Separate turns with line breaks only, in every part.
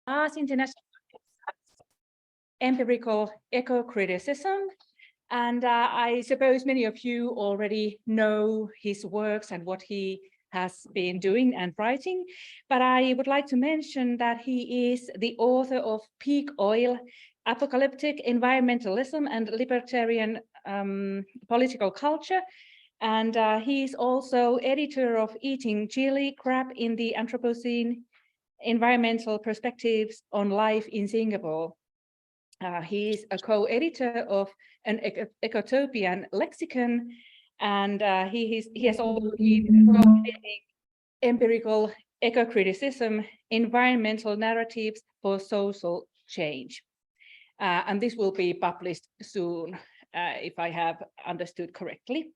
International Empirical Ecocriticism. And I suppose many of you already know his works and what he has been doing and writing. But I would like to mention that he is the author of Peak Oil, Apocalyptic Environmentalism and Libertarian Political Culture. And he is also editor of Eating Chili Crab in the Anthropocene, Environmental Perspectives on Life in Singapore. He is a co-editor of an Ecotopian lexicon, and he has also been co-editing Empirical Ecocriticism, Environmental Narratives for Social Change. And this will be published soon, if I have understood correctly.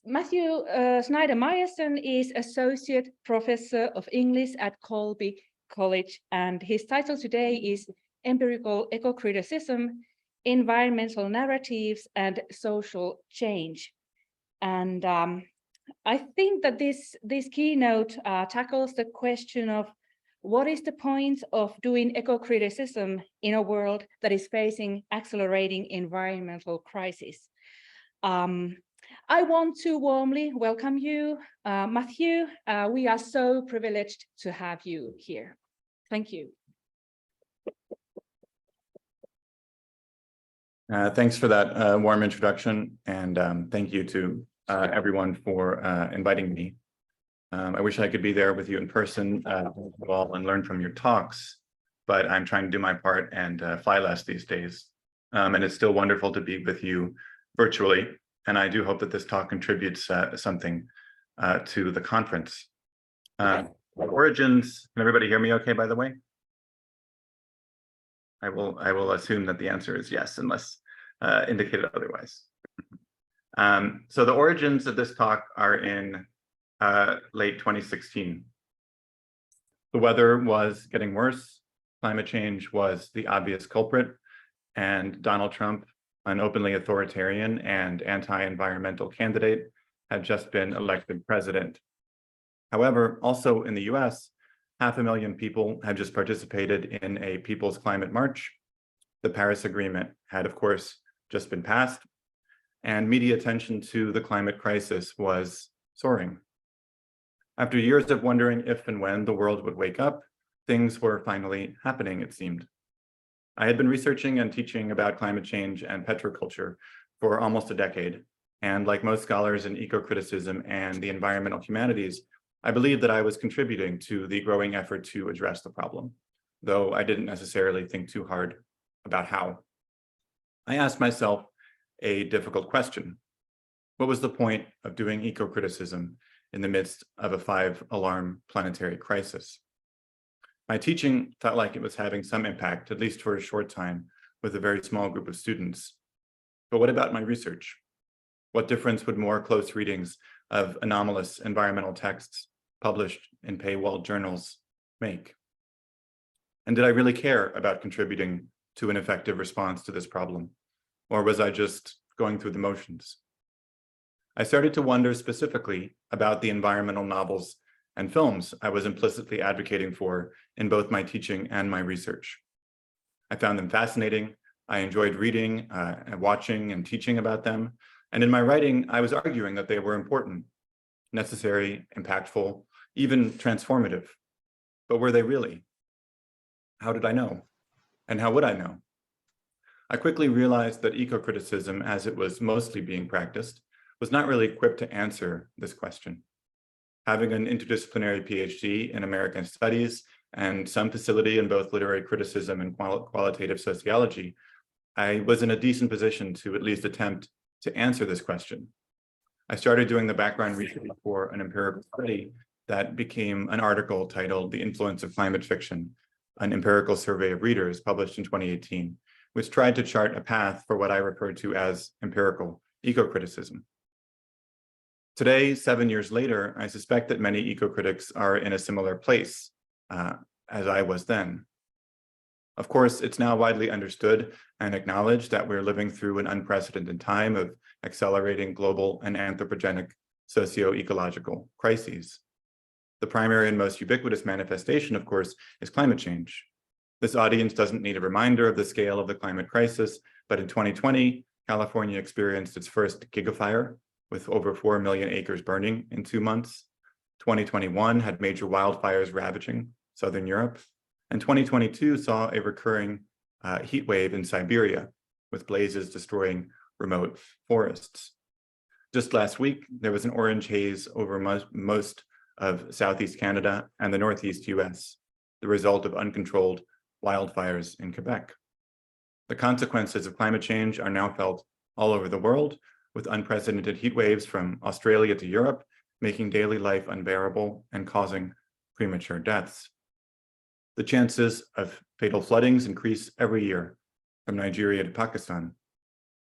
Matthew Schneider-Mayerson is Associate Professor of English at Colby College, and his title today is Empirical Ecocriticism, Environmental Narratives and Social Change. And I think that this keynote tackles the question of what is the point of doing ecocriticism in a world that is facing accelerating environmental crisis. I want to warmly welcome you, Matthew. We are so privileged to have you here. Thank you.
Thanks for that warm introduction, and thank you to everyone for inviting me. I wish I could be there with you in person and learn from your talks, but I'm trying to do my part and fly less these days. And it's still wonderful to be with you virtually, and I do hope that this talk contributes something to the conference. Origins, can everybody hear me okay, by the way? I will assume that the answer is yes, unless indicated otherwise. So the origins of this talk are in late 2016. The weather was getting worse, climate change was the obvious culprit, and Donald Trump, an openly authoritarian and anti-environmental candidate, had just been elected president. However, also in the US, 500,000 people had just participated in a People's Climate March. The Paris Agreement had, of course, just been passed, and media attention to the climate crisis was soaring. After years of wondering if and when the world would wake up, things were finally happening, it seemed. I had been researching and teaching about climate change and petroculture for almost a decade, and like most scholars in ecocriticism and the environmental humanities, I believed that I was contributing to the growing effort to address the problem, though I didn't necessarily think too hard about how. I asked myself a difficult question. What was the point of doing ecocriticism in the midst of a 5-alarm planetary crisis? My teaching felt like it was having some impact, at least for a short time, with a very small group of students. But what about my research? What difference would more close readings of anomalous environmental texts published in paywalled journals make? And did I really care about contributing to an effective response to this problem? Or was I just going through the motions? I started to wonder specifically about the environmental novels and films I was implicitly advocating for in both my teaching and my research. I found them fascinating. I enjoyed reading and watching and teaching about them. And in my writing, I was arguing that they were important, necessary, impactful, even transformative. But were they really? How did I know? And how would I know? I quickly realized that ecocriticism, as it was mostly being practiced, was not really equipped to answer this question. Having an interdisciplinary PhD in American Studies and some facility in both literary criticism and qualitative sociology, I was in a decent position to at least attempt to answer this question. I started doing the background research for an empirical study that became an article titled The Influence of Climate Fiction, an empirical survey of readers, published in 2018, which tried to chart a path for what I refer to as empirical ecocriticism. Today, 7 years later, I suspect that many ecocritics are in a similar place as I was then. Of course, it's now widely understood and acknowledged that we're living through an unprecedented time of accelerating global and anthropogenic socio-ecological crises. The primary and most ubiquitous manifestation, of course, is climate change. This audience doesn't need a reminder of the scale of the climate crisis, but in 2020, California experienced its first gigafire with over 4 million acres burning in 2 months. 2021 had major wildfires ravaging Southern Europe, and 2022 saw a recurring heat wave in Siberia with blazes destroying remote forests. Just last week, there was an orange haze over most of Southeast Canada and the Northeast US, the result of uncontrolled wildfires in Quebec. The consequences of climate change are now felt all over the world, with unprecedented heat waves from Australia to Europe, making daily life unbearable and causing premature deaths. The chances of fatal floodings increase every year from Nigeria to Pakistan.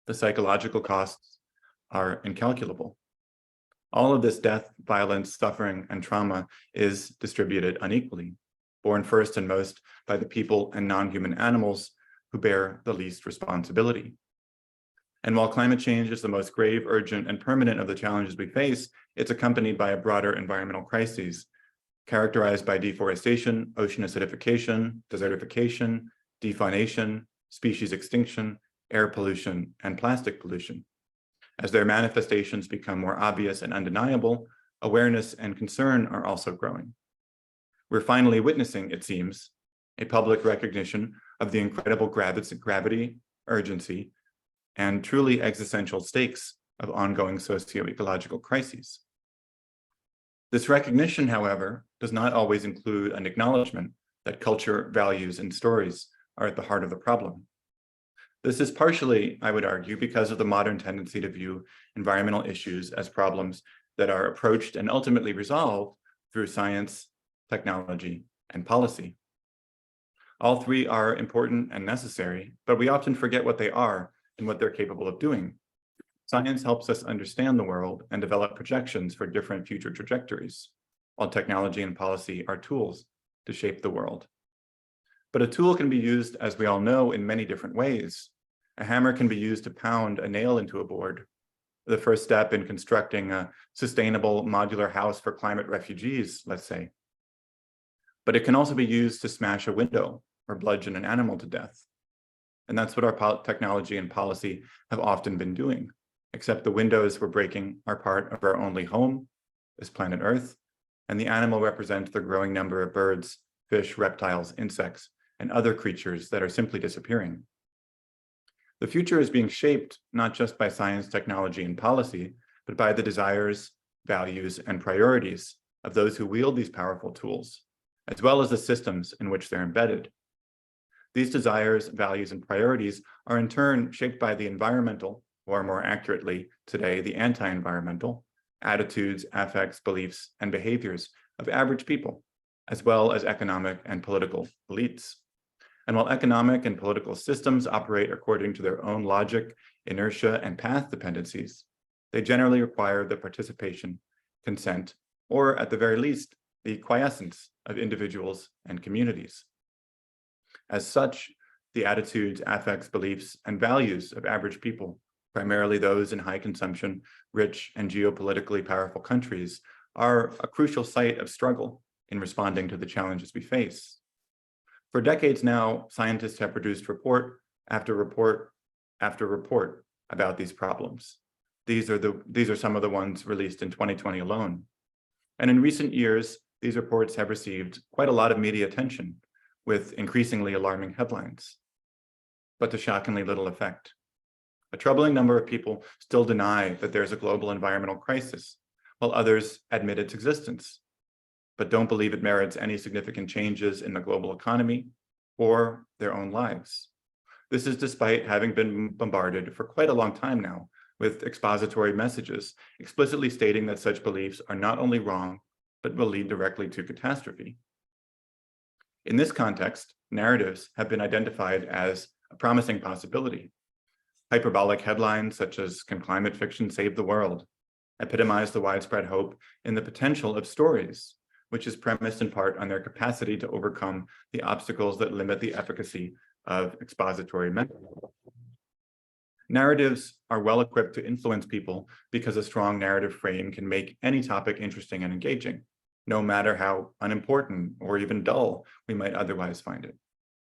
The psychological costs are incalculable. All of this death, violence, suffering, and trauma is distributed unequally, borne first and most by the people and non-human animals who bear the least responsibility. And while climate change is the most grave, urgent, and permanent of the challenges we face, it's accompanied by a broader environmental crisis characterized by deforestation, ocean acidification, desertification, defaunation, species extinction, air pollution, and plastic pollution. As their manifestations become more obvious and undeniable, awareness and concern are also growing. We're finally witnessing, it seems, a public recognition of the incredible gravity, urgency, and truly existential stakes of ongoing socio-ecological crises. This recognition, however, does not always include an acknowledgement that culture, values, and stories are at the heart of the problem. This is partially, I would argue, because of the modern tendency to view environmental issues as problems that are approached and ultimately resolved through science, technology, and policy. All three are important and necessary, but we often forget what they are and what they're capable of doing. Science helps us understand the world and develop projections for different future trajectories, while technology and policy are tools to shape the world. But a tool can be used, as we all know, in many different ways. A hammer can be used to pound a nail into a board, the first step in constructing a sustainable modular house for climate refugees, let's say. But it can also be used to smash a window or bludgeon an animal to death. And that's what our technology and policy have often been doing, except the windows we're breaking are part of our only home, this planet Earth, and the animal represents the growing number of birds, fish, reptiles, insects, and other creatures that are simply disappearing. The future is being shaped not just by science, technology, and policy, but by the desires, values, and priorities of those who wield these powerful tools, as well as the systems in which they're embedded. These desires, values, and priorities are in turn shaped by the environmental, or more accurately today, the anti-environmental, attitudes, affects, beliefs, and behaviors of average people, as well as economic and political elites. And while economic and political systems operate according to their own logic, inertia, and path dependencies, they generally require the participation, consent, or at the very least, the quiescence of individuals and communities. As such, the attitudes, affects, beliefs, and values of average people, primarily those in high consumption, rich, and geopolitically powerful countries, are a crucial site of struggle in responding to the challenges we face. For decades now, scientists have produced report after report after report about these problems. These are some of the ones released in 2020 alone. And in recent years, these reports have received quite a lot of media attention with increasingly alarming headlines, but to shockingly little effect. A troubling number of people still deny that there's a global environmental crisis, while others admit its existence, but don't believe it merits any significant changes in the global economy or their own lives. This is despite having been bombarded for quite a long time now with expository messages explicitly stating that such beliefs are not only wrong, but will lead directly to catastrophe. In this context, narratives have been identified as a promising possibility. Hyperbolic headlines such as "Can climate fiction save the world?" epitomize the widespread hope in the potential of stories, which is premised in part on their capacity to overcome the obstacles that limit the efficacy of expository methods. Narratives are well equipped to influence people because a strong narrative frame can make any topic interesting and engaging, no matter how unimportant or even dull we might otherwise find it.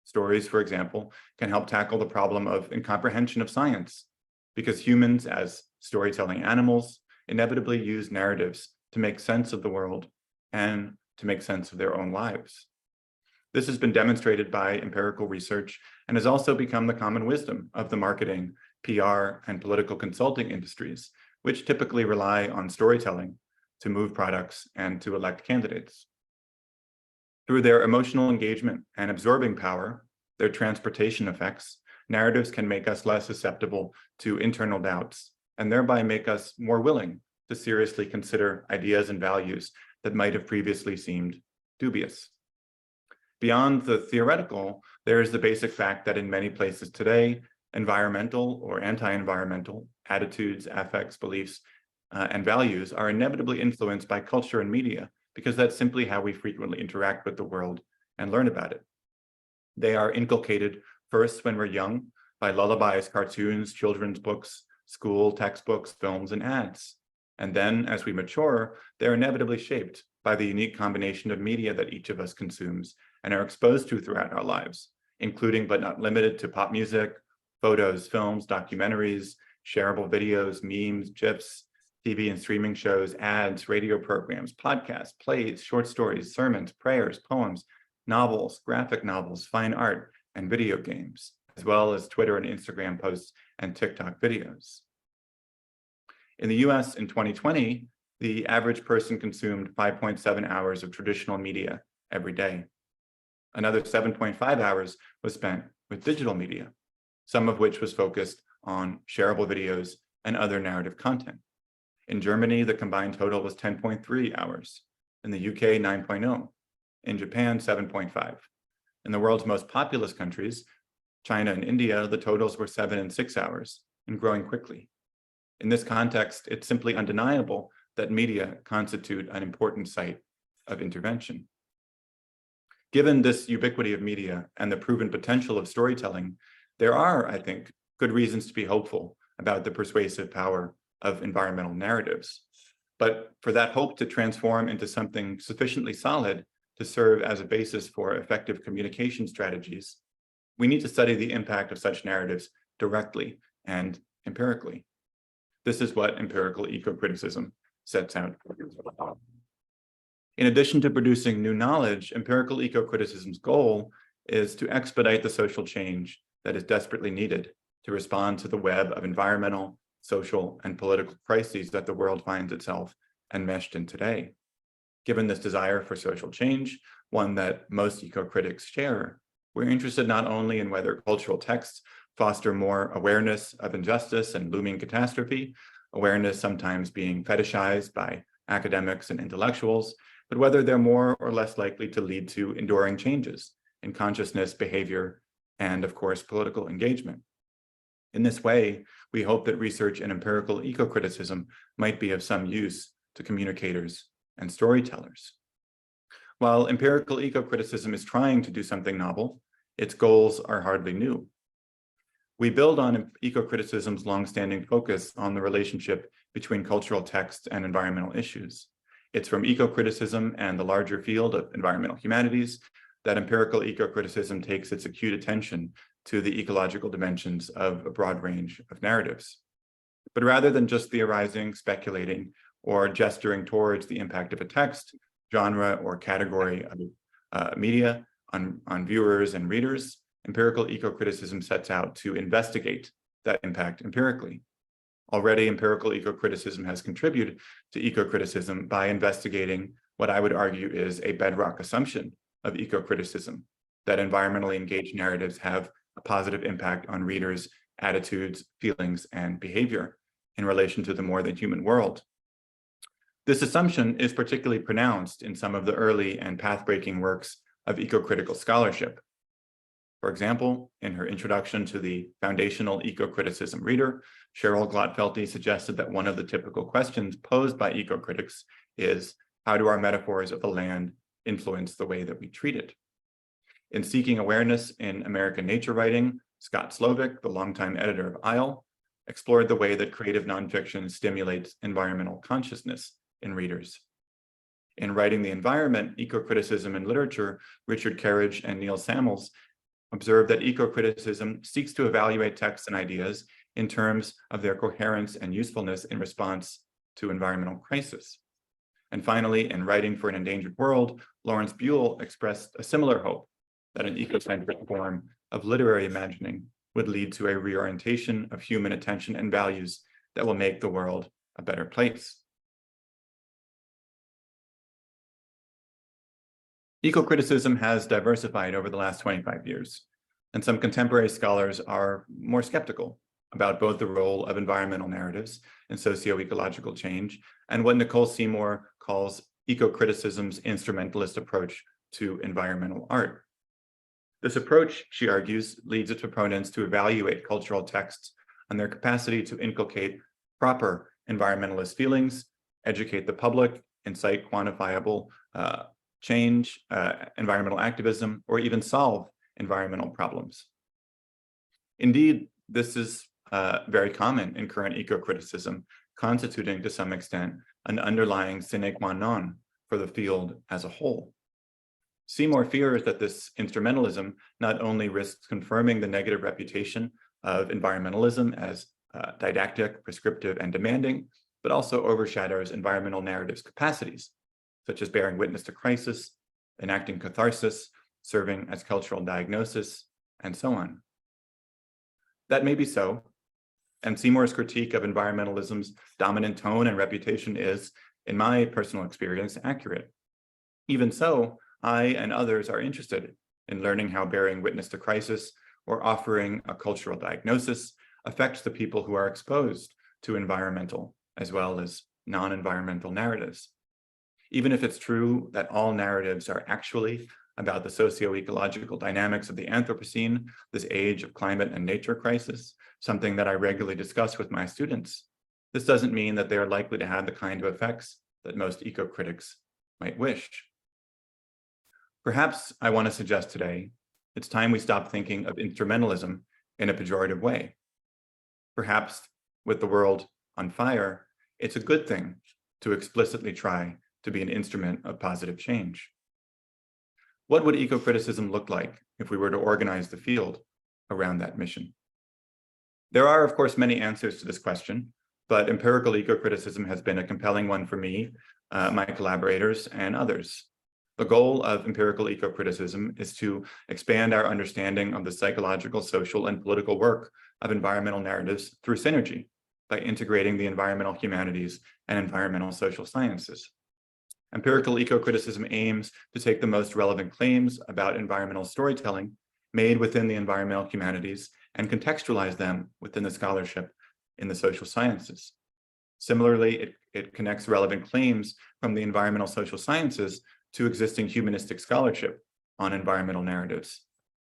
Stories, for example, can help tackle the problem of incomprehension of science, because humans, as storytelling animals, inevitably use narratives to make sense of the world and to make sense of their own lives. This has been demonstrated by empirical research and has also become the common wisdom of the marketing, PR, and political consulting industries, which typically rely on storytelling to move products and to elect candidates. Through their emotional engagement and absorbing power, their transportation effects, narratives can make us less susceptible to internal doubts and thereby make us more willing to seriously consider ideas and values that might have previously seemed dubious. Beyond the theoretical, there is the basic fact that in many places today, environmental or anti-environmental attitudes, affects, beliefs, and values are inevitably influenced by culture and media, because that's simply how we frequently interact with the world and learn about it. They are inculcated first when we're young by lullabies, cartoons, children's books, school textbooks, films, and ads. And then as we mature, they're inevitably shaped by the unique combination of media that each of us consumes and are exposed to throughout our lives, including but not limited to pop music, photos, films, documentaries, shareable videos, memes, GIFs, TV and streaming shows, ads, radio programs, podcasts, plays, short stories, sermons, prayers, poems, novels, graphic novels, fine art, and video games, as well as Twitter and Instagram posts and TikTok videos. In the US in 2020, the average person consumed 5.7 hours of traditional media every day. Another 7.5 hours was spent with digital media, some of which was focused on shareable videos and other narrative content. In Germany, the combined total was 10.3 hours. In the UK, 9.0. In Japan, 7.5. In the world's most populous countries, China and India, the totals were 7 and 6 hours, and growing quickly. In this context, it's simply undeniable that media constitute an important site of intervention. Given this ubiquity of media and the proven potential of storytelling, there are, I think, good reasons to be hopeful about the persuasive power of environmental narratives. But for that hope to transform into something sufficiently solid to serve as a basis for effective communication strategies, we need to study the impact of such narratives directly and empirically. This is what empirical ecocriticism sets out. In addition to producing new knowledge, empirical ecocriticism's goal is to expedite the social change that is desperately needed to respond to the web of environmental, social, and political crises that the world finds itself enmeshed in today. Given this desire for social change, one that most eco-critics share, we're interested not only in whether cultural texts foster more awareness of injustice and looming catastrophe, awareness sometimes being fetishized by academics and intellectuals, but whether they're more or less likely to lead to enduring changes in consciousness, behavior, and of course, political engagement. In this way, we hope that research in empirical ecocriticism might be of some use to communicators and storytellers. While empirical ecocriticism is trying to do something novel, its goals are hardly new. We build on ecocriticism's longstanding focus on the relationship between cultural text and environmental issues. It's from ecocriticism and the larger field of environmental humanities that empirical ecocriticism takes its acute attention to the ecological dimensions of a broad range of narratives. But rather than just theorizing, speculating, or gesturing towards the impact of a text, genre, or category of media on viewers and readers, empirical ecocriticism sets out to investigate that impact empirically. Already, empirical ecocriticism has contributed to ecocriticism by investigating what I would argue is a bedrock assumption of ecocriticism, that environmentally engaged narratives have a positive impact on readers' attitudes, feelings, and behavior in relation to the more than human world. This assumption is particularly pronounced in some of the early and path-breaking works of ecocritical scholarship. For example, in her introduction to the foundational ecocriticism reader, Cheryl Glotfelty suggested that one of the typical questions posed by ecocritics is, how do our metaphors of the land influence the way that we treat it? In Seeking Awareness in American Nature Writing, Scott Slovic, the longtime editor of ISLE, explored the way that creative nonfiction stimulates environmental consciousness in readers. In Writing the Environment, Ecocriticism in Literature, Richard Carriage and Neil Samuels observed that ecocriticism seeks to evaluate texts and ideas in terms of their coherence and usefulness in response to environmental crisis. And finally, in Writing for an Endangered World, Lawrence Buell expressed a similar hope that an ecocentric form of literary imagining would lead to a reorientation of human attention and values that will make the world a better place. Ecocriticism has diversified over the last 25 years, and some contemporary scholars are more skeptical about both the role of environmental narratives in socio-ecological change and what Nicole Seymour calls ecocriticism's instrumentalist approach to environmental art. This approach, she argues, leads its proponents to evaluate cultural texts on their capacity to inculcate proper environmentalist feelings, educate the public, incite quantifiable change, environmental activism, or even solve environmental problems. Indeed, this is very common in current ecocriticism, constituting to some extent an underlying sine qua non for the field as a whole. Seymour fears that this instrumentalism not only risks confirming the negative reputation of environmentalism as didactic, prescriptive, and demanding, but also overshadows environmental narratives' capacities, such as bearing witness to crisis, enacting catharsis, serving as cultural diagnosis, and so on. That may be so, and Seymour's critique of environmentalism's dominant tone and reputation is, in my personal experience, accurate. Even so, I and others are interested in learning how bearing witness to crisis or offering a cultural diagnosis affects the people who are exposed to environmental as well as non-environmental narratives. Even if it's true that all narratives are actually about the socio-ecological dynamics of the Anthropocene, this age of climate and nature crisis, something that I regularly discuss with my students, this doesn't mean that they are likely to have the kind of effects that most eco-critics might wish. Perhaps I want to suggest today, it's time we stop thinking of instrumentalism in a pejorative way. Perhaps with the world on fire, it's a good thing to explicitly try to be an instrument of positive change. What would ecocriticism look like if we were to organize the field around that mission? There are, of course, many answers to this question, but empirical ecocriticism has been a compelling one for me, my collaborators, and others. The goal of empirical ecocriticism is to expand our understanding of the psychological, social, and political work of environmental narratives through synergy by integrating the environmental humanities and environmental social sciences. Empirical ecocriticism aims to take the most relevant claims about environmental storytelling made within the environmental humanities and contextualize them within the scholarship in the social sciences. Similarly, it connects relevant claims from the environmental social sciences to existing humanistic scholarship on environmental narratives,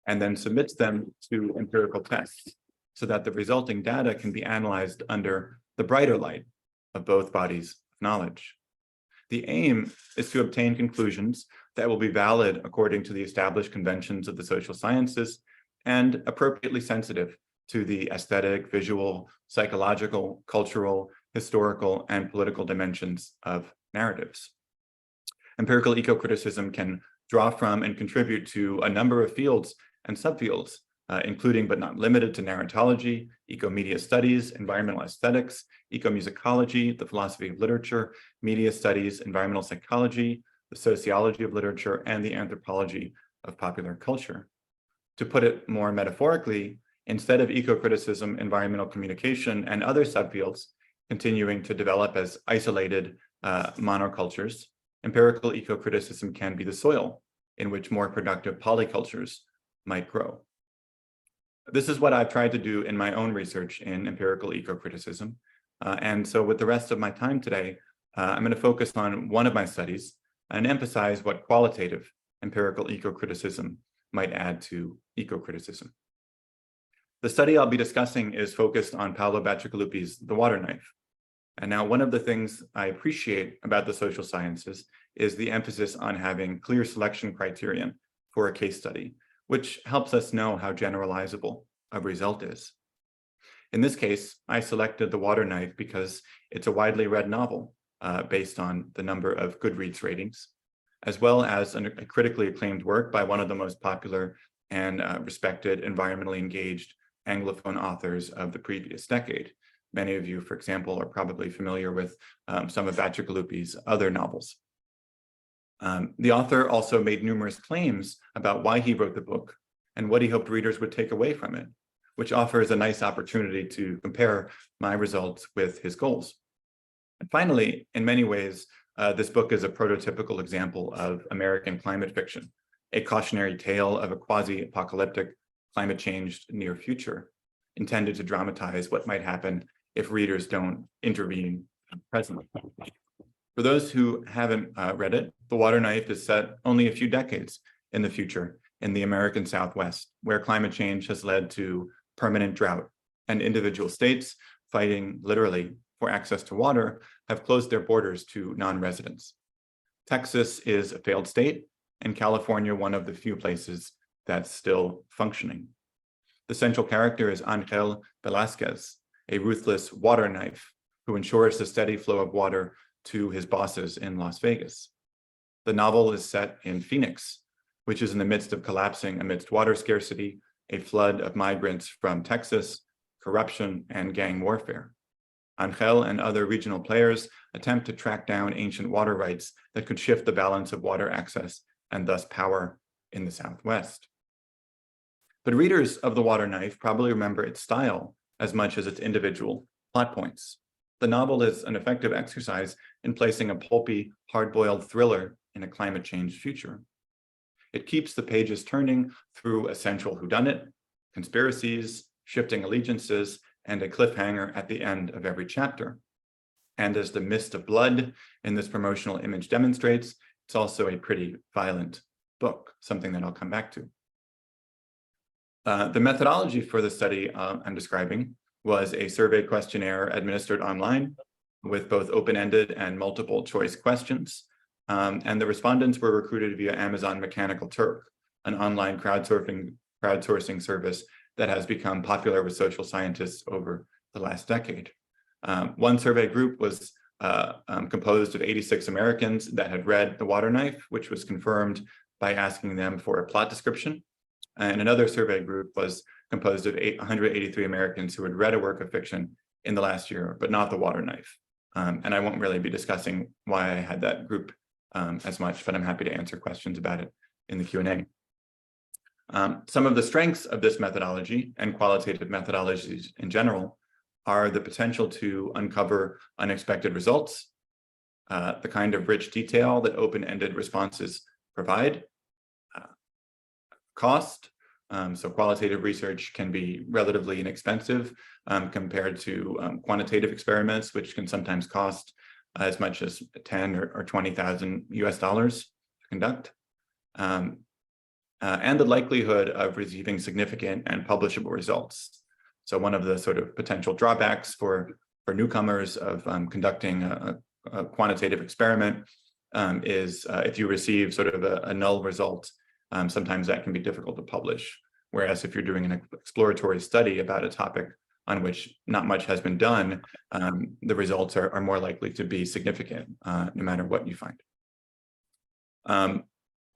and then submits them to empirical tests so that the resulting data can be analyzed under the brighter light of both bodies of knowledge. The aim is to obtain conclusions that will be valid according to the established conventions of the social sciences and appropriately sensitive to the aesthetic, visual, psychological, cultural, historical, and political dimensions of narratives. Empirical ecocriticism can draw from and contribute to a number of fields and subfields, including but not limited to narratology, ecomedia studies, environmental aesthetics, ecomusicology, the philosophy of literature, media studies, environmental psychology, the sociology of literature, and the anthropology of popular culture. To put it more metaphorically, instead of ecocriticism, environmental communication, and other subfields continuing to develop as isolated monocultures, empirical ecocriticism can be the soil in which more productive polycultures might grow. This is what I've tried to do in my own research in empirical ecocriticism. And so with the rest of my time today, I'm going to focus on one of my studies and emphasize what qualitative empirical ecocriticism might add to ecocriticism. The study I'll be discussing is focused on Paolo Bacigalupi's The Water Knife. And now one of the things I appreciate about the social sciences is the emphasis on having clear selection criterion for a case study, which helps us know how generalizable a result is. In this case, I selected The Water Knife because it's a widely read novel based on the number of Goodreads ratings, as well as a critically acclaimed work by one of the most popular and respected environmentally engaged Anglophone authors of the previous decade. Many of you, for example, are probably familiar with some of Bacigalupi's other novels. The author also made numerous claims about why he wrote the book and what he hoped readers would take away from it, which offers a nice opportunity to compare my results with his goals. And finally, in many ways, this book is a prototypical example of American climate fiction, a cautionary tale of a quasi-apocalyptic climate change near future, intended to dramatize what might happen if readers don't intervene presently. For those who haven't read it, The Water Knife is set only a few decades in the future in the American Southwest, where climate change has led to permanent drought, and individual states fighting literally for access to water have closed their borders to non-residents. Texas is a failed state, and California one of the few places that's still functioning. The central character is Angel Velasquez, a ruthless water knife who ensures the steady flow of water to his bosses in Las Vegas. The novel is set in Phoenix, which is in the midst of collapsing amidst water scarcity, a flood of migrants from Texas, corruption, and gang warfare. Angel and other regional players attempt to track down ancient water rights that could shift the balance of water access and thus power in the Southwest. But readers of The Water Knife probably remember its style as much as its individual plot points. The novel is an effective exercise in placing a pulpy, hard-boiled thriller in a climate change future. It keeps the pages turning through a central whodunit, conspiracies, shifting allegiances, and a cliffhanger at the end of every chapter. And as the mist of blood in this promotional image demonstrates, it's also a pretty violent book, something that I'll come back to. The methodology for the study I'm describing was a survey questionnaire administered online with both open-ended and multiple choice questions. And the respondents were recruited via Amazon Mechanical Turk, an online crowdsourcing service that has become popular with social scientists over the last decade. One survey group was composed of 86 Americans that had read The Water Knife, which was confirmed by asking them for a plot description. And another survey group was composed of 183 Americans who had read a work of fiction in the last year, but not The Water Knife. And I won't really be discussing why I had that group as much, but I'm happy to answer questions about it in the Q&A. Some of the strengths of this methodology and qualitative methodologies in general are the potential to uncover unexpected results, the kind of rich detail that open-ended responses provide, cost. So qualitative research can be relatively inexpensive compared to quantitative experiments, which can sometimes cost as much as $10,000 or $20,000 US to conduct. And the likelihood of receiving significant and publishable results. So one of the sort of potential drawbacks for newcomers of conducting a quantitative experiment is if you receive sort of a null result, sometimes that can be difficult to publish. Whereas if you're doing an exploratory study about a topic on which not much has been done, the results are more likely to be significant, no matter what you find.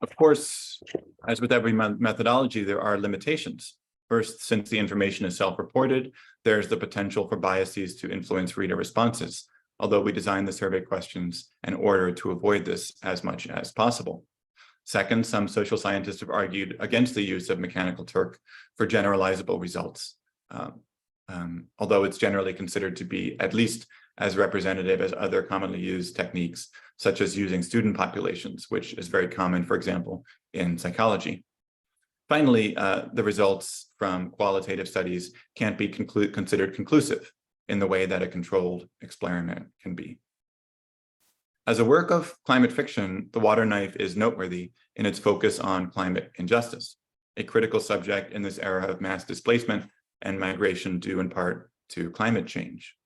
Of course, as with every methodology, there are limitations. First, since the information is self-reported, there's the potential for biases to influence reader responses, although we designed the survey questions in order to avoid this as much as possible. Second, some social scientists have argued against the use of Mechanical Turk for generalizable results, although it's generally considered to be at least as representative as other commonly used techniques, such as using student populations, which is very common, for example, in psychology. Finally, the results from qualitative studies can't be considered conclusive in the way that a controlled experiment can be. As a work of climate fiction, The Water Knife is noteworthy in its focus on climate injustice, a critical subject in this era of mass displacement and migration due in part to climate change.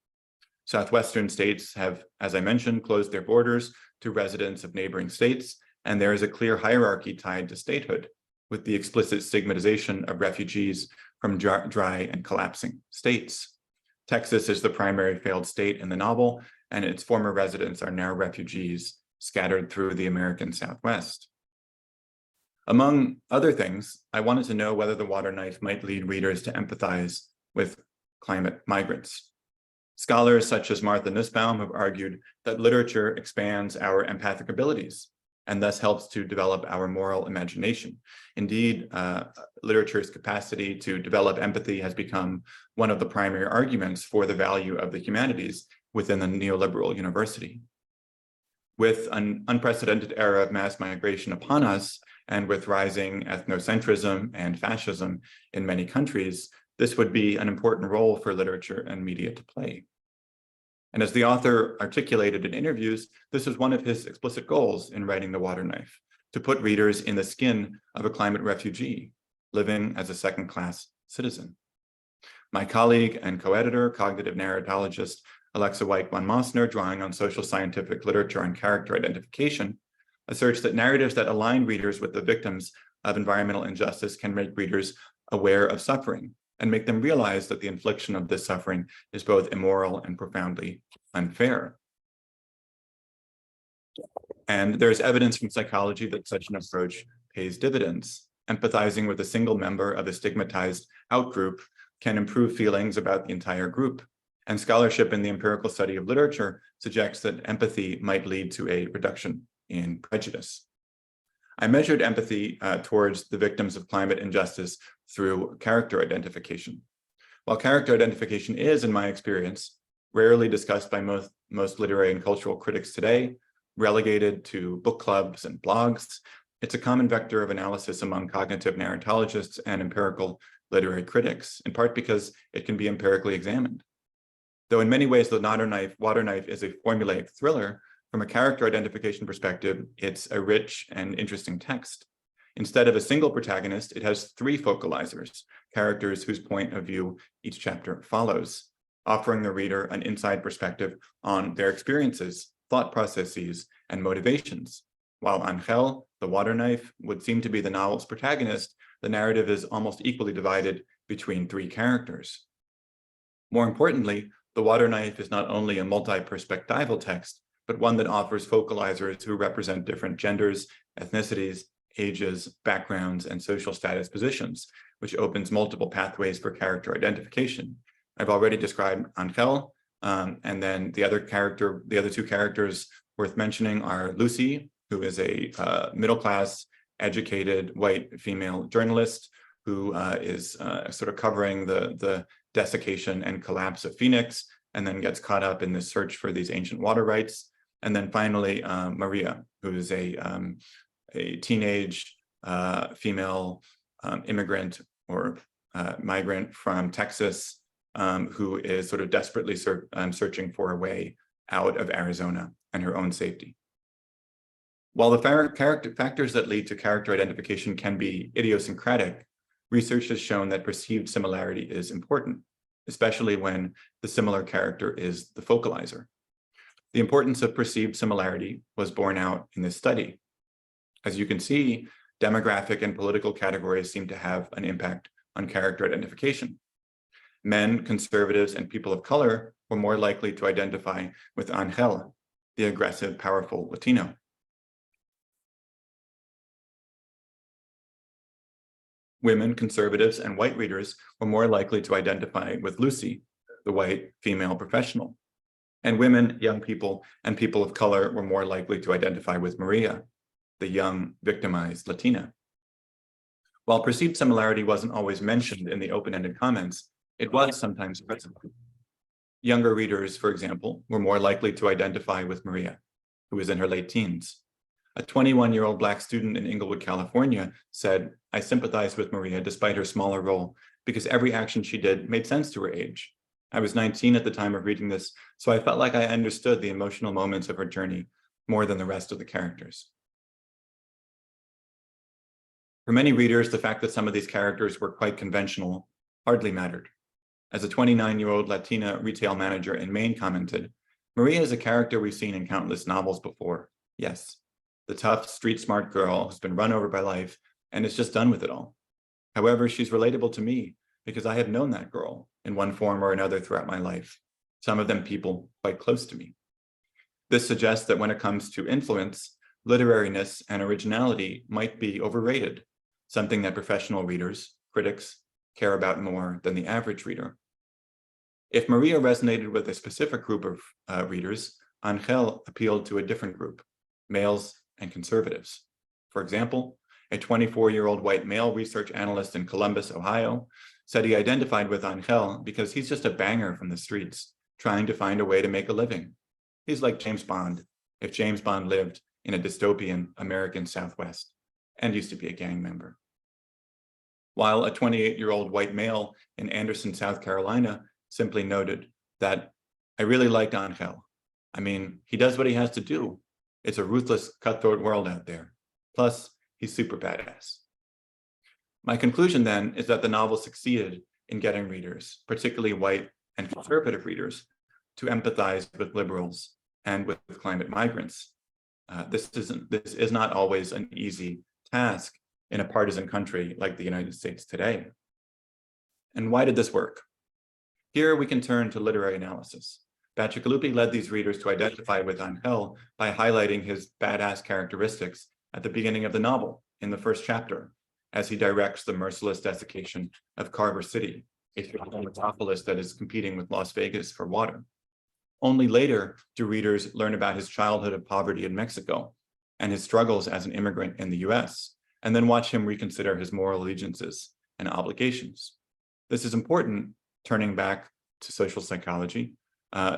Southwestern states have, as I mentioned, closed their borders to residents of neighboring states, and there is a clear hierarchy tied to statehood, with the explicit stigmatization of refugees from dry and collapsing states. Texas is the primary failed state in the novel, and its former residents are now refugees scattered through the American Southwest. Among other things, I wanted to know whether the water knife might lead readers to empathize with climate migrants. Scholars such as Martha Nussbaum have argued that literature expands our empathic abilities and thus helps to develop our moral imagination. Indeed, literature's capacity to develop empathy has become one of the primary arguments for the value of the humanities within the neoliberal university. With an unprecedented era of mass migration upon us, and with rising ethnocentrism and fascism in many countries, this would be an important role for literature and media to play. And as the author articulated in interviews, this was one of his explicit goals in writing The Water Knife, to put readers in the skin of a climate refugee living as a second-class citizen. My colleague and co-editor, cognitive narratologist Alexa Weichmann-Mosner, drawing on social scientific literature on character identification, asserts that narratives that align readers with the victims of environmental injustice can make readers aware of suffering and make them realize that the infliction of this suffering is both immoral and profoundly unfair. And there's evidence from psychology that such an approach pays dividends. Empathizing with a single member of a stigmatized outgroup can improve feelings about the entire group. And scholarship in the empirical study of literature suggests that empathy might lead to a reduction in prejudice. I measured empathy towards the victims of climate injustice through character identification. While character identification is, in my experience, rarely discussed by most literary and cultural critics today, relegated to book clubs and blogs, it's a common vector of analysis among cognitive narratologists and empirical literary critics, in part because it can be empirically examined. Though in many ways, The Water Knife is a formulaic thriller, from a character identification perspective, it's a rich and interesting text. Instead of a single protagonist, it has three focalizers, characters whose point of view each chapter follows, offering the reader an inside perspective on their experiences, thought processes, and motivations. While Angel, the water knife, would seem to be the novel's protagonist, the narrative is almost equally divided between three characters. More importantly, The Water Knife is not only a multi-perspectival text, but one that offers focalizers who represent different genders, ethnicities, ages, backgrounds, and social status positions, which opens multiple pathways for character identification. I've already described Angel, and then the other two characters worth mentioning are Lucy, who is a middle-class, educated, white female journalist who is sort of covering the desiccation and collapse of Phoenix, and then gets caught up in this search for these ancient water rights. And then finally, Maria, who is a teenage female immigrant or migrant from Texas, who is sort of desperately searching for a way out of Arizona and her own safety. While the factors that lead to character identification can be idiosyncratic, research has shown that perceived similarity is important, especially when the similar character is the focalizer. The importance of perceived similarity was borne out in this study. As you can see, demographic and political categories seem to have an impact on character identification. Men, conservatives, and people of color were more likely to identify with Angel, the aggressive, powerful Latino. Women, conservatives, and white readers were more likely to identify with Lucy, the white female professional. And women, young people, and people of color were more likely to identify with Maria, the young, victimized Latina. While perceived similarity wasn't always mentioned in the open-ended comments, it was sometimes present. Younger readers, for example, were more likely to identify with Maria, who was in her late teens. A 21-year-old Black student in Inglewood, California said, "I sympathized with Maria despite her smaller role because every action she did made sense to her age. I was 19 at the time of reading this, so I felt like I understood the emotional moments of her journey more than the rest of the characters." For many readers, the fact that some of these characters were quite conventional hardly mattered. As a 29-year-old Latina retail manager in Maine commented, "Maria is a character we've seen in countless novels before. Yes, the tough, street-smart girl who's been run over by life and is just done with it all. However, she's relatable to me because I have known that girl in one form or another throughout my life, some of them people quite close to me." This suggests that when it comes to influence, literariness and originality might be overrated, something that professional readers, critics, care about more than the average reader. If Maria resonated with a specific group of readers, Angel appealed to a different group, males and conservatives. For example, a 24-year-old white male research analyst in Columbus, Ohio, said he identified with Angel because he's just a banger from the streets, trying to find a way to make a living. He's like James Bond, if James Bond lived in a dystopian American Southwest and used to be a gang member. While a 28-year-old white male in Anderson, South Carolina, simply noted that I really liked Angel. I mean, he does what he has to do. It's a ruthless, cutthroat world out there. Plus, he's super badass. My conclusion then is that the novel succeeded in getting readers, particularly white and conservative readers, to empathize with liberals and with climate migrants. This is not always an easy task in a partisan country like the United States today. And why did this work? Here we can turn to literary analysis. Bacigalupi led these readers to identify with Angel by highlighting his badass characteristics at the beginning of the novel, in the first chapter, as he directs the merciless desiccation of Carver City, a metropolis that is competing with Las Vegas for water. Only later do readers learn about his childhood of poverty in Mexico and his struggles as an immigrant in the US, and then watch him reconsider his moral allegiances and obligations. This is important, turning back to social psychology,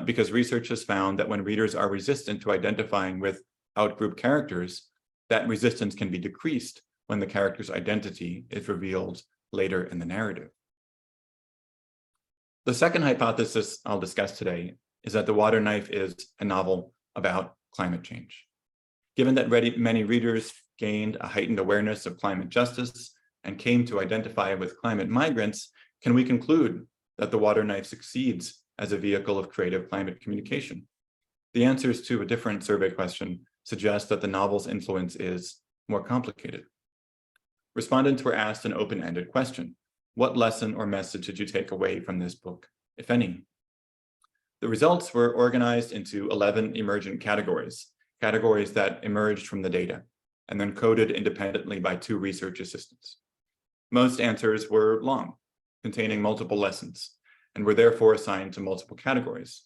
because research has found that when readers are resistant to identifying with outgroup characters, that resistance can be decreased when the character's identity is revealed later in the narrative. The second hypothesis I'll discuss today is that The Water Knife is a novel about climate change. Given that many readers gained a heightened awareness of climate justice and came to identify with climate migrants, can we conclude that The Water Knife succeeds as a vehicle of creative climate communication? The answers to a different survey question suggest that the novel's influence is more complicated. Respondents were asked an open-ended question. What lesson or message did you take away from this book, if any? The results were organized into 11 emergent categories that emerged from the data, and then coded independently by 2 research assistants. Most answers were long, containing multiple lessons, and were therefore assigned to multiple categories.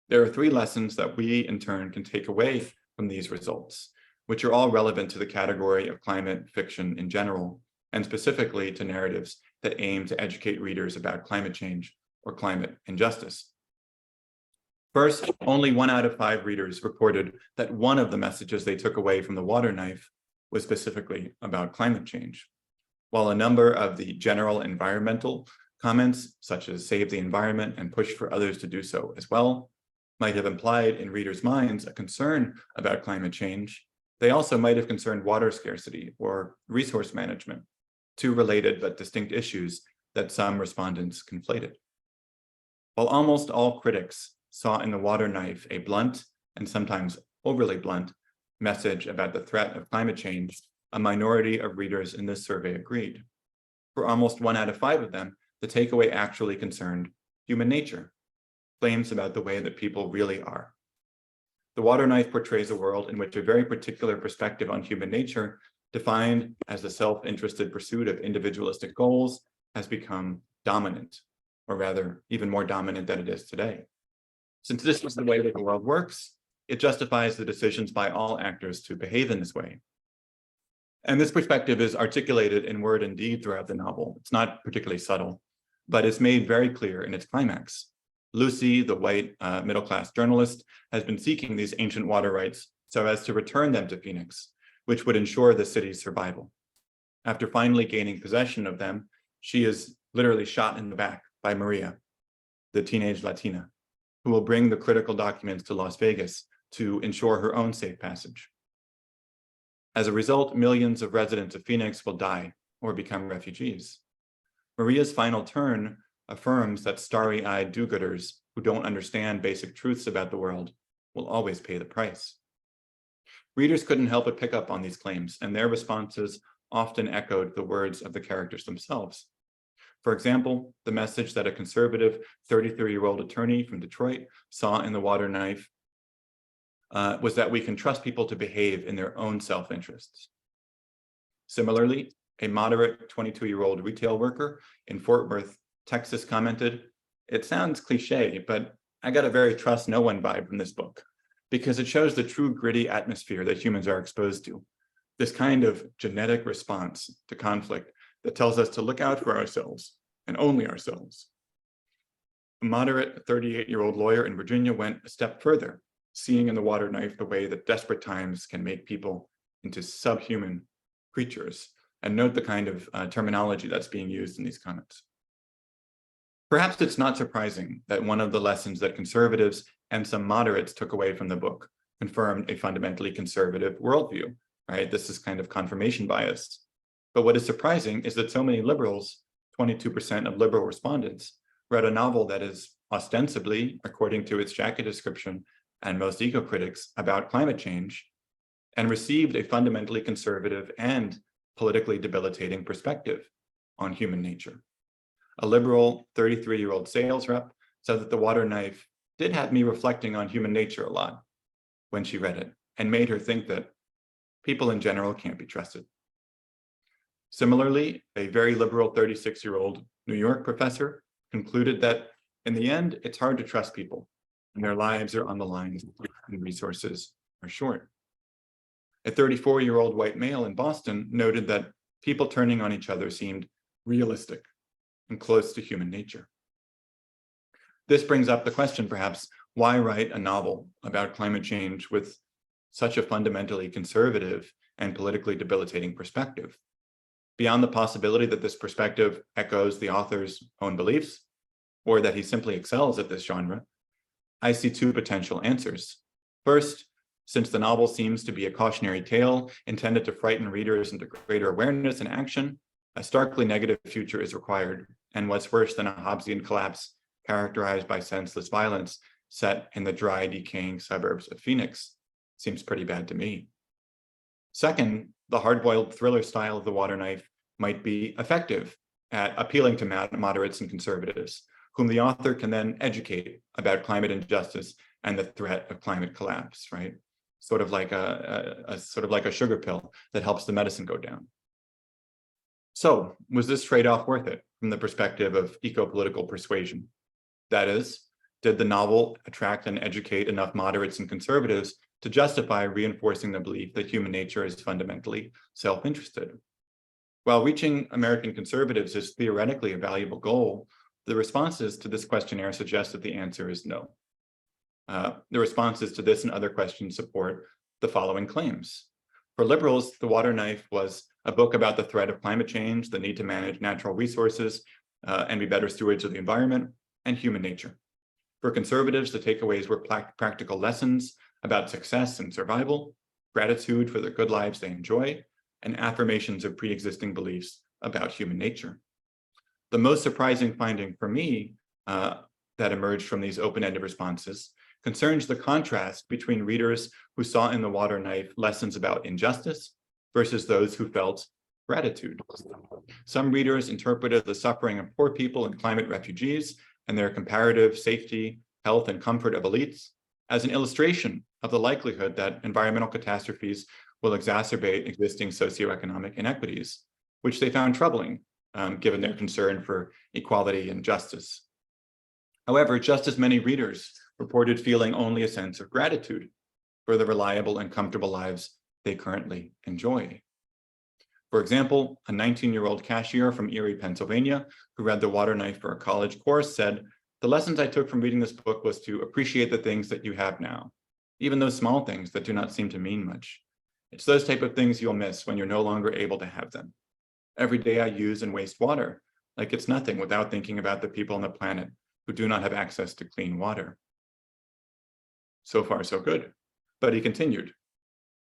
There are 3 lessons that we, in turn, can take away from these results, which are all relevant to the category of climate fiction in general, and specifically to narratives that aim to educate readers about climate change or climate injustice. First, only 1 out of 5 readers reported that one of the messages they took away from The Water Knife was specifically about climate change, while a number of the general environmental comments, such as save the environment and push for others to do so as well, might have implied in readers' minds a concern about climate change. They also might have concerned water scarcity or resource management, 2 related but distinct issues that some respondents conflated. While almost all critics saw in The Water Knife a blunt, and sometimes overly blunt, message about the threat of climate change, a minority of readers in this survey agreed. For almost 1 out of 5 of them, the takeaway actually concerned human nature, claims about the way that people really are. The Water Knife portrays a world in which a very particular perspective on human nature, defined as the self-interested pursuit of individualistic goals, has become dominant, or rather, even more dominant than it is today. Since this is the way that the world works, it justifies the decisions by all actors to behave in this way. And this perspective is articulated in word and deed throughout the novel. It's not particularly subtle, but it's made very clear in its climax. Lucy, the white middle-class journalist, has been seeking these ancient water rights so as to return them to Phoenix, which would ensure the city's survival. After finally gaining possession of them, she is literally shot in the back by Maria, the teenage Latina, who will bring the critical documents to Las Vegas to ensure her own safe passage. As a result, millions of residents of Phoenix will die or become refugees. Maria's final turn affirms that starry-eyed do-gooders who don't understand basic truths about the world will always pay the price. Readers couldn't help but pick up on these claims, and their responses often echoed the words of the characters themselves. For example, the message that a conservative 33-year-old attorney from Detroit saw in The Water Knife was that we can trust people to behave in their own self-interests. Similarly, a moderate 22-year-old retail worker in Fort Worth, Texas commented, "It sounds cliche, but I got a very trust no one vibe from this book because it shows the true gritty atmosphere that humans are exposed to. This kind of genetic response to conflict that tells us to look out for ourselves and only ourselves." A moderate 38-year-old lawyer in Virginia went a step further, seeing in the water knife the way that desperate times can make people into subhuman creatures, and note the kind of terminology that's being used in these comments. Perhaps it's not surprising that one of the lessons that conservatives and some moderates took away from the book confirmed a fundamentally conservative worldview, right? This is kind of confirmation bias. But what is surprising is that so many liberals, 22% of liberal respondents, read a novel that is ostensibly, according to its jacket description and most eco-critics, about climate change, and received a fundamentally conservative and politically debilitating perspective on human nature. A liberal 33-year-old sales rep said that The Water Knife did have me reflecting on human nature a lot when she read it, and made her think that people in general can't be trusted. Similarly, a very liberal 36-year-old New York professor concluded that in the end, it's hard to trust people, and their lives are on the line and resources are short. A 34-year-old white male in Boston noted that people turning on each other seemed realistic and close to human nature. This brings up the question, perhaps, why write a novel about climate change with such a fundamentally conservative and politically debilitating perspective? Beyond the possibility that this perspective echoes the author's own beliefs, or that he simply excels at this genre, I see two potential answers. First, since the novel seems to be a cautionary tale intended to frighten readers into greater awareness and action, a starkly negative future is required, and what's worse than a Hobbesian collapse characterized by senseless violence set in the dry, decaying suburbs of Phoenix seems pretty bad to me. Second, the hard-boiled thriller style of The Water Knife might be effective at appealing to moderates and conservatives, whom the author can then educate about climate injustice and the threat of climate collapse, right? Sort of like a sugar pill that helps the medicine go down. So, was this trade-off worth it from the perspective of eco-political persuasion? That is, did the novel attract and educate enough moderates and conservatives to justify reinforcing the belief that human nature is fundamentally self-interested? While reaching American conservatives is theoretically a valuable goal, the responses to this questionnaire suggest that the answer is no. The responses to this and other questions support the following claims. For liberals, The Water Knife was a book about the threat of climate change, the need to manage natural resources, and be better stewards of the environment, and human nature. For conservatives, the takeaways were practical lessons about success and survival, gratitude for the good lives they enjoy, and affirmations of pre-existing beliefs about human nature. The most surprising finding for me that emerged from these open-ended responses concerns the contrast between readers who saw in The Water Knife lessons about injustice versus those who felt gratitude. Some readers interpreted the suffering of poor people and climate refugees and their comparative safety, health, and comfort of elites as an illustration of the likelihood that environmental catastrophes will exacerbate existing socioeconomic inequities, which they found troubling, given their concern for equality and justice. However, just as many readers reported feeling only a sense of gratitude for the reliable and comfortable lives they currently enjoy. For example, a 19-year-old cashier from Erie, Pennsylvania, who read The Water Knife for a college course said, "The lessons I took from reading this book was to appreciate the things that you have now, even those small things that do not seem to mean much. It's those type of things you'll miss when you're no longer able to have them. Every day I use and waste water, like it's nothing without thinking about the people on the planet who do not have access to clean water." So far, so good. But he continued,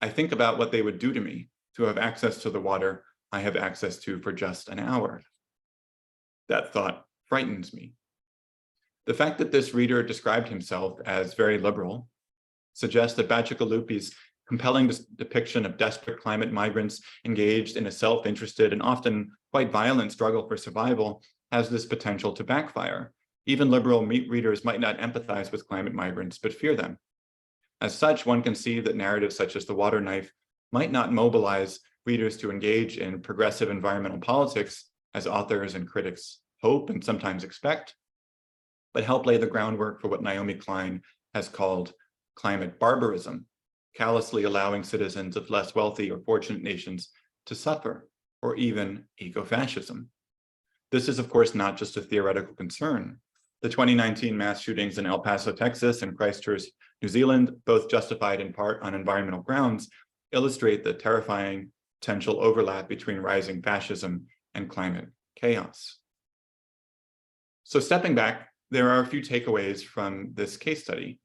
"I think about what they would do to me to have access to the water I have access to for just an hour. That thought frightens me." The fact that this reader described himself as very liberal suggests that Bacigalupi's compelling depiction of desperate climate migrants engaged in a self-interested and often quite violent struggle for survival has this potential to backfire. Even liberal readers might not empathize with climate migrants, but fear them. As such, one can see that narratives such as the water knife might not mobilize readers to engage in progressive environmental politics as authors and critics hope and sometimes expect, but help lay the groundwork for what Naomi Klein has called climate barbarism, callously allowing citizens of less wealthy or fortunate nations to suffer, or even ecofascism. This is, of course, not just a theoretical concern. The 2019 mass shootings in El Paso, Texas, and Christchurch, New Zealand, both justified in part on environmental grounds, illustrate the terrifying potential overlap between rising fascism and climate chaos. So stepping back, there are a few takeaways from this case study.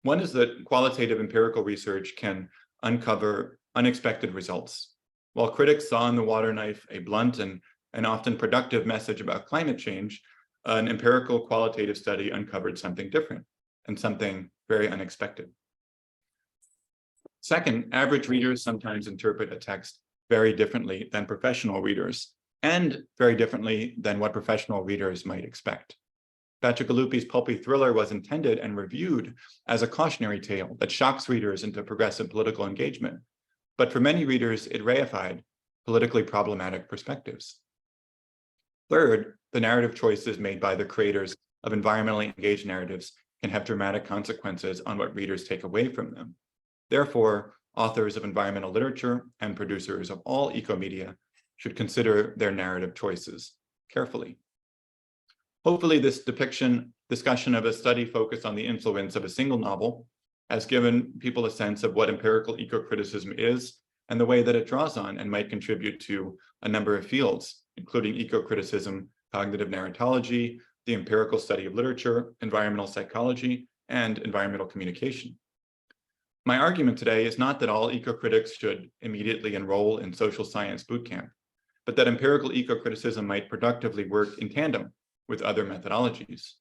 One is that qualitative empirical research can uncover unexpected results. While critics saw in the water knife a blunt and an often productive message about climate change, an empirical qualitative study uncovered something different and something very unexpected. Second, average readers sometimes interpret a text very differently than professional readers, and very differently than what professional readers might expect. Bacigalupi's pulpy thriller was intended and reviewed as a cautionary tale that shocks readers into progressive political engagement. But for many readers, it reified politically problematic perspectives. Third, the narrative choices made by the creators of environmentally engaged narratives can have dramatic consequences on what readers take away from them. Therefore, authors of environmental literature and producers of all eco-media should consider their narrative choices carefully. Hopefully, this discussion of a study focused on the influence of a single novel has given people a sense of what empirical eco-criticism is and the way that it draws on and might contribute to a number of fields, including eco-criticism, cognitive narratology, the empirical study of literature, environmental psychology, and environmental communication. My argument today is not that all eco-critics should immediately enroll in social science bootcamp, but that empirical eco-criticism might productively work in tandem with other methodologies.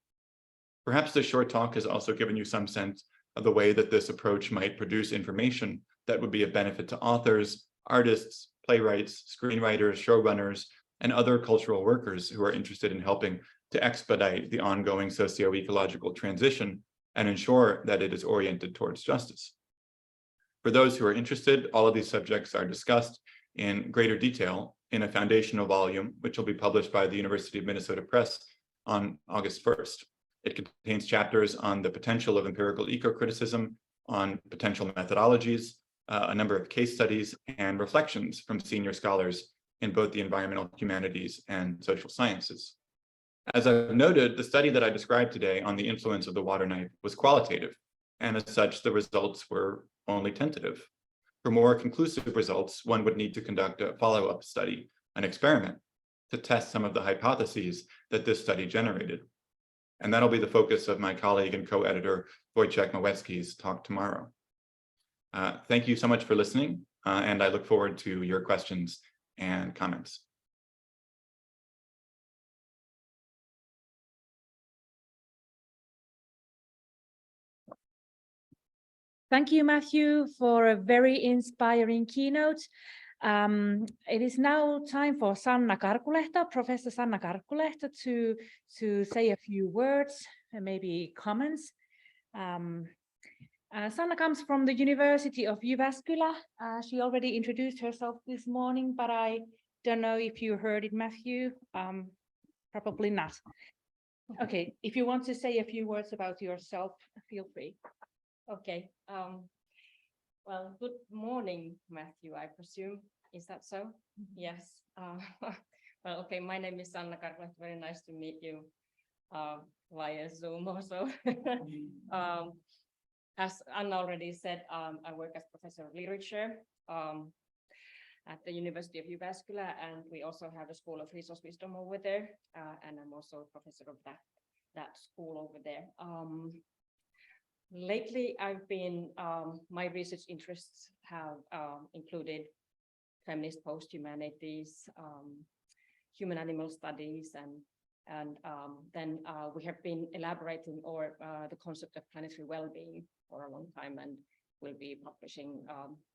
Perhaps this short talk has also given you some sense of the way that this approach might produce information that would be of benefit to authors, artists, playwrights, screenwriters, showrunners, and other cultural workers who are interested in helping to expedite the ongoing socio-ecological transition and ensure that it is oriented towards justice. For those who are interested, all of these subjects are discussed in greater detail in a foundational volume, which will be published by the University of Minnesota Press on August 1st. It contains chapters on the potential of empirical eco-criticism, on potential methodologies, a number of case studies, and reflections from senior scholars in both the environmental humanities and social sciences. As I've noted, the study that I described today on the influence of the water knife was qualitative, and as such, the results were only tentative. For more conclusive results, one would need to conduct a follow-up study, an experiment, to test some of the hypotheses that this study generated. And that'll be the focus of my colleague and co-editor Wojciech Małecki's talk tomorrow. Thank you so much for listening, and I look forward to your questions and comments.
Thank you, Matthew, for a very inspiring keynote. It is now time for Sanna Karkulehto, Professor Sanna Karkulehto, to say a few words and maybe comments. Sanna comes from the University of Jyväskylä. She already introduced herself this morning, but I don't know if you heard it, Matthew. Probably not. Okay, if you want to say a few words about yourself, feel free.
Okay. Well, good morning, Matthew, I presume. Is that so? Mm-hmm. Yes. Well, okay, my name is Sanna Karkulehto. Very nice to meet you via Zoom also. As Anna already said, I work as professor of literature at the University of Jyväskylä, and we also have a School of Resource Wisdom over there, and I'm also a professor of that school over there. Lately, I've been, my research interests have included feminist post-humanities, human-animal studies, and then we have been elaborating over the concept of planetary well-being for a long time, and we'll be publishing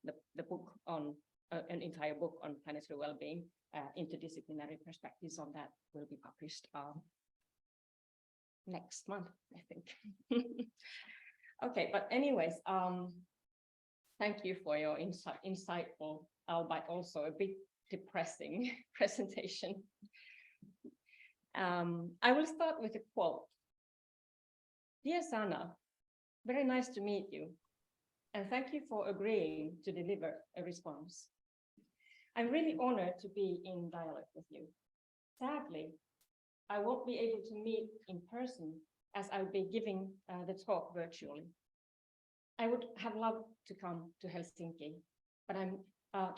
the book on an entire book on planetary well-being. Interdisciplinary perspectives on that will be published next month, I think. Okay, but anyways, thank you for your insightful, but also a bit depressing presentation. I will start with a quote. Dear Sanna, very nice to meet you, and thank you for agreeing to deliver a response. I'm really honored to be in dialogue with you. Sadly, I won't be able to meet in person as I'll be giving the talk virtually. I would have loved to come to Helsinki, but I'm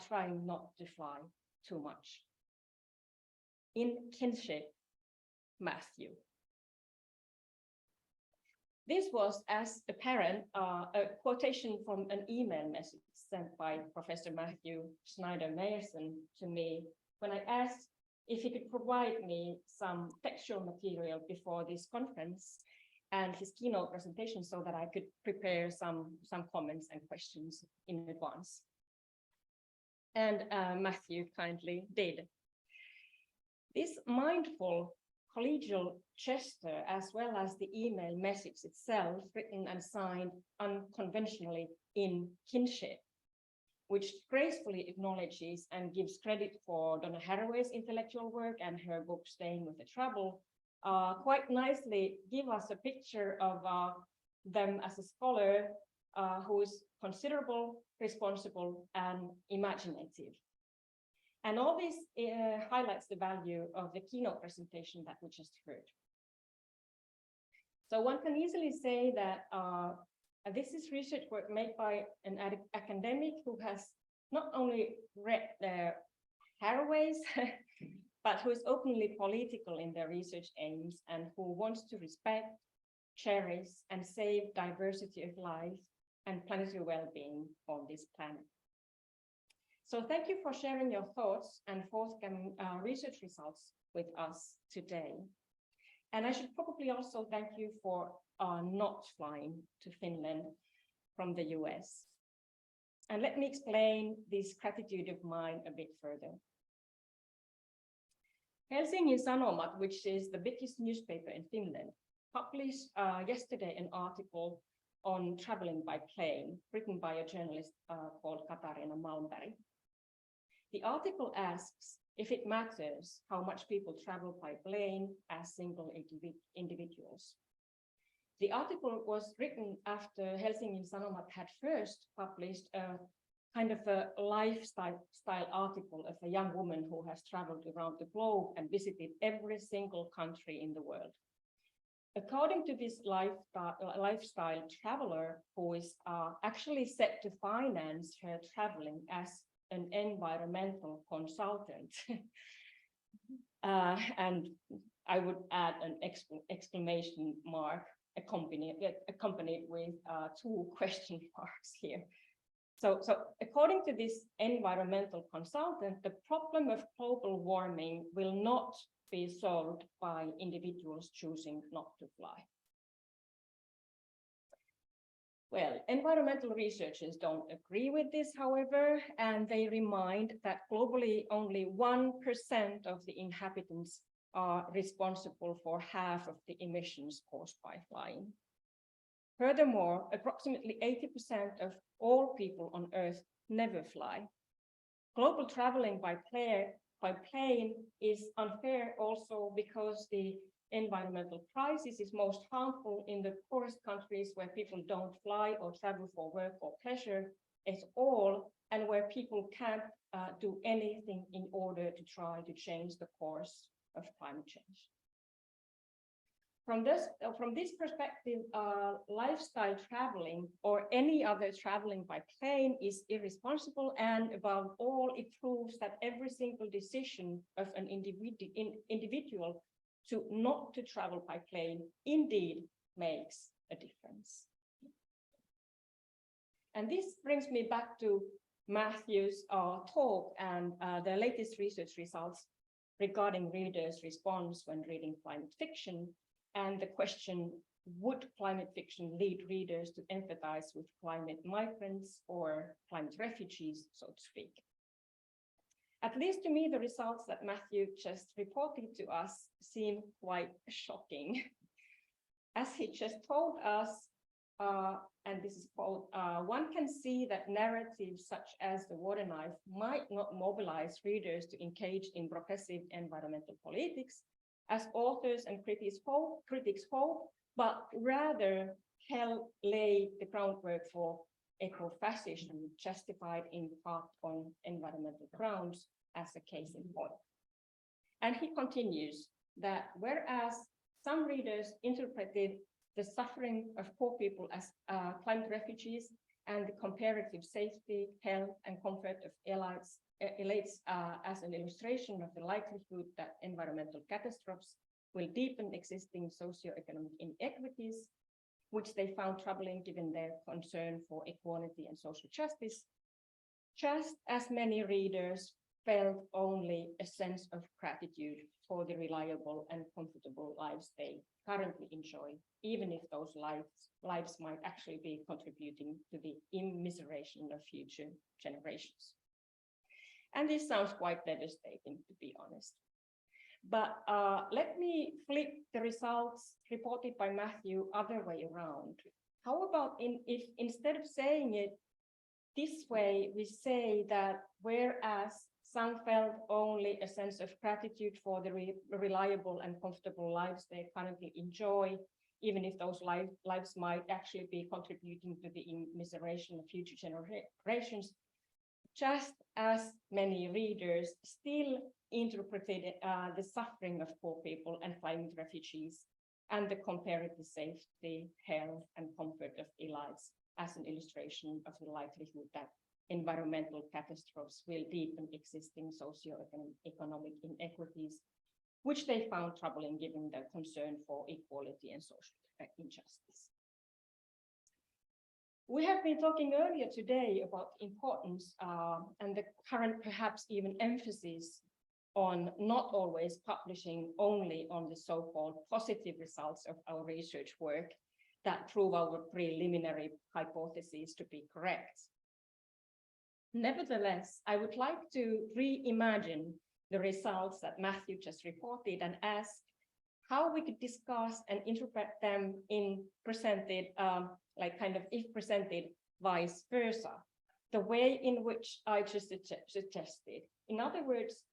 trying not to fly too much. In kinship, Matthew. This was, as apparent, a quotation from an email message sent by Professor Matthew Schneider-Mayerson to me when I asked if he could provide me some textual material before this conference and his keynote presentation so that I could prepare some comments and questions in advance. And Matthew kindly did. This mindful collegial gesture, as well as the email message itself, written and signed unconventionally in kinship, which gracefully acknowledges and gives credit for Donna Haraway's intellectual work and her book, Staying with the Trouble, quite nicely give us a picture of them as a scholar who is considerable, responsible, and imaginative. And all this highlights the value of the keynote presentation that we just heard. So one can easily say that this is research work made by an academic who has not only read Haraway's, but who is openly political in their research aims and who wants to respect, cherish, and save diversity of life and planetary well-being on this planet. So thank you for sharing your thoughts and forthcoming research results with us today. And I should probably also thank you for not flying to Finland from the US. And let me explain this gratitude of mine a bit further. Helsingin Sanomat, which is the biggest newspaper in Finland, published yesterday an article on traveling by plane, written by a journalist called Katarina Malmberg. The article asks if it matters how much people travel by plane as single individuals. The article was written after Helsingin Sanomat had first published a kind of a lifestyle article of a young woman who has traveled around the globe and visited every single country in the world. According to this lifestyle traveler, who is actually set to finance her traveling as an environmental consultant, and I would add an exclamation mark accompanied with 2 question marks here. So according to this environmental consultant, the problem of global warming will not be solved by individuals choosing not to fly. Well, environmental researchers don't agree with this, however, and they remind that globally only 1% of the inhabitants are responsible for half of the emissions caused by flying. Furthermore, approximately 80% of all people on Earth never fly. Global traveling by plane is unfair also because the environmental crisis is most harmful in the poorest countries where people don't fly or travel for work or pleasure at all, and where people can't do anything in order to try to change the course of climate change. From this perspective, lifestyle traveling or any other traveling by plane is irresponsible, and above all, it proves that every single decision of an individual to not to travel by plane indeed makes a difference. And this brings me back to Matthew's talk and the latest research results regarding readers' response when reading climate fiction, and the question, would climate fiction lead readers to empathize with climate migrants or climate refugees, so to speak? At least to me, the results that Matthew just reported to us seem quite shocking. As he just told us, and this is called, one can see that narratives such as the water knife might not mobilize readers to engage in progressive environmental politics, as authors and critics hope, but rather help lay the groundwork for ecofascism, justified in part on environmental grounds, as a case in point. And he continues that whereas some readers interpreted the suffering of poor people as climate refugees and the comparative safety, health, and comfort of elites as an illustration of the likelihood that environmental catastrophes will deepen existing socioeconomic inequities, which they found troubling given their concern for equality and social justice, just as many readers felt only a sense of gratitude for the reliable and comfortable lives they currently enjoy, even if those lives might actually be contributing to the immiseration of future generations. And this sounds quite devastating, to be honest. But let me flip the results reported by Matthew other way around. How about if instead of saying it this way, we say that whereas some felt only a sense of gratitude for the reliable and comfortable lives they currently enjoy, even if those lives might actually be contributing to the immiseration of future generations, just as many readers still interpreted the suffering of poor people and climate refugees and the comparative safety, health, and comfort of elites as an illustration of the likelihood that environmental catastrophes will deepen existing socio-economic inequities, which they found troubling given their concern for equality and social injustice. We have been talking earlier today about the importance and the current perhaps even emphasis on not always publishing only on the so-called positive results of our research work that prove our preliminary hypotheses to be correct. Nevertheless, I would like to reimagine the results that Matthew just reported and ask how we could discuss and interpret them in presented, if presented vice versa, the way in which I just suggested. In other words,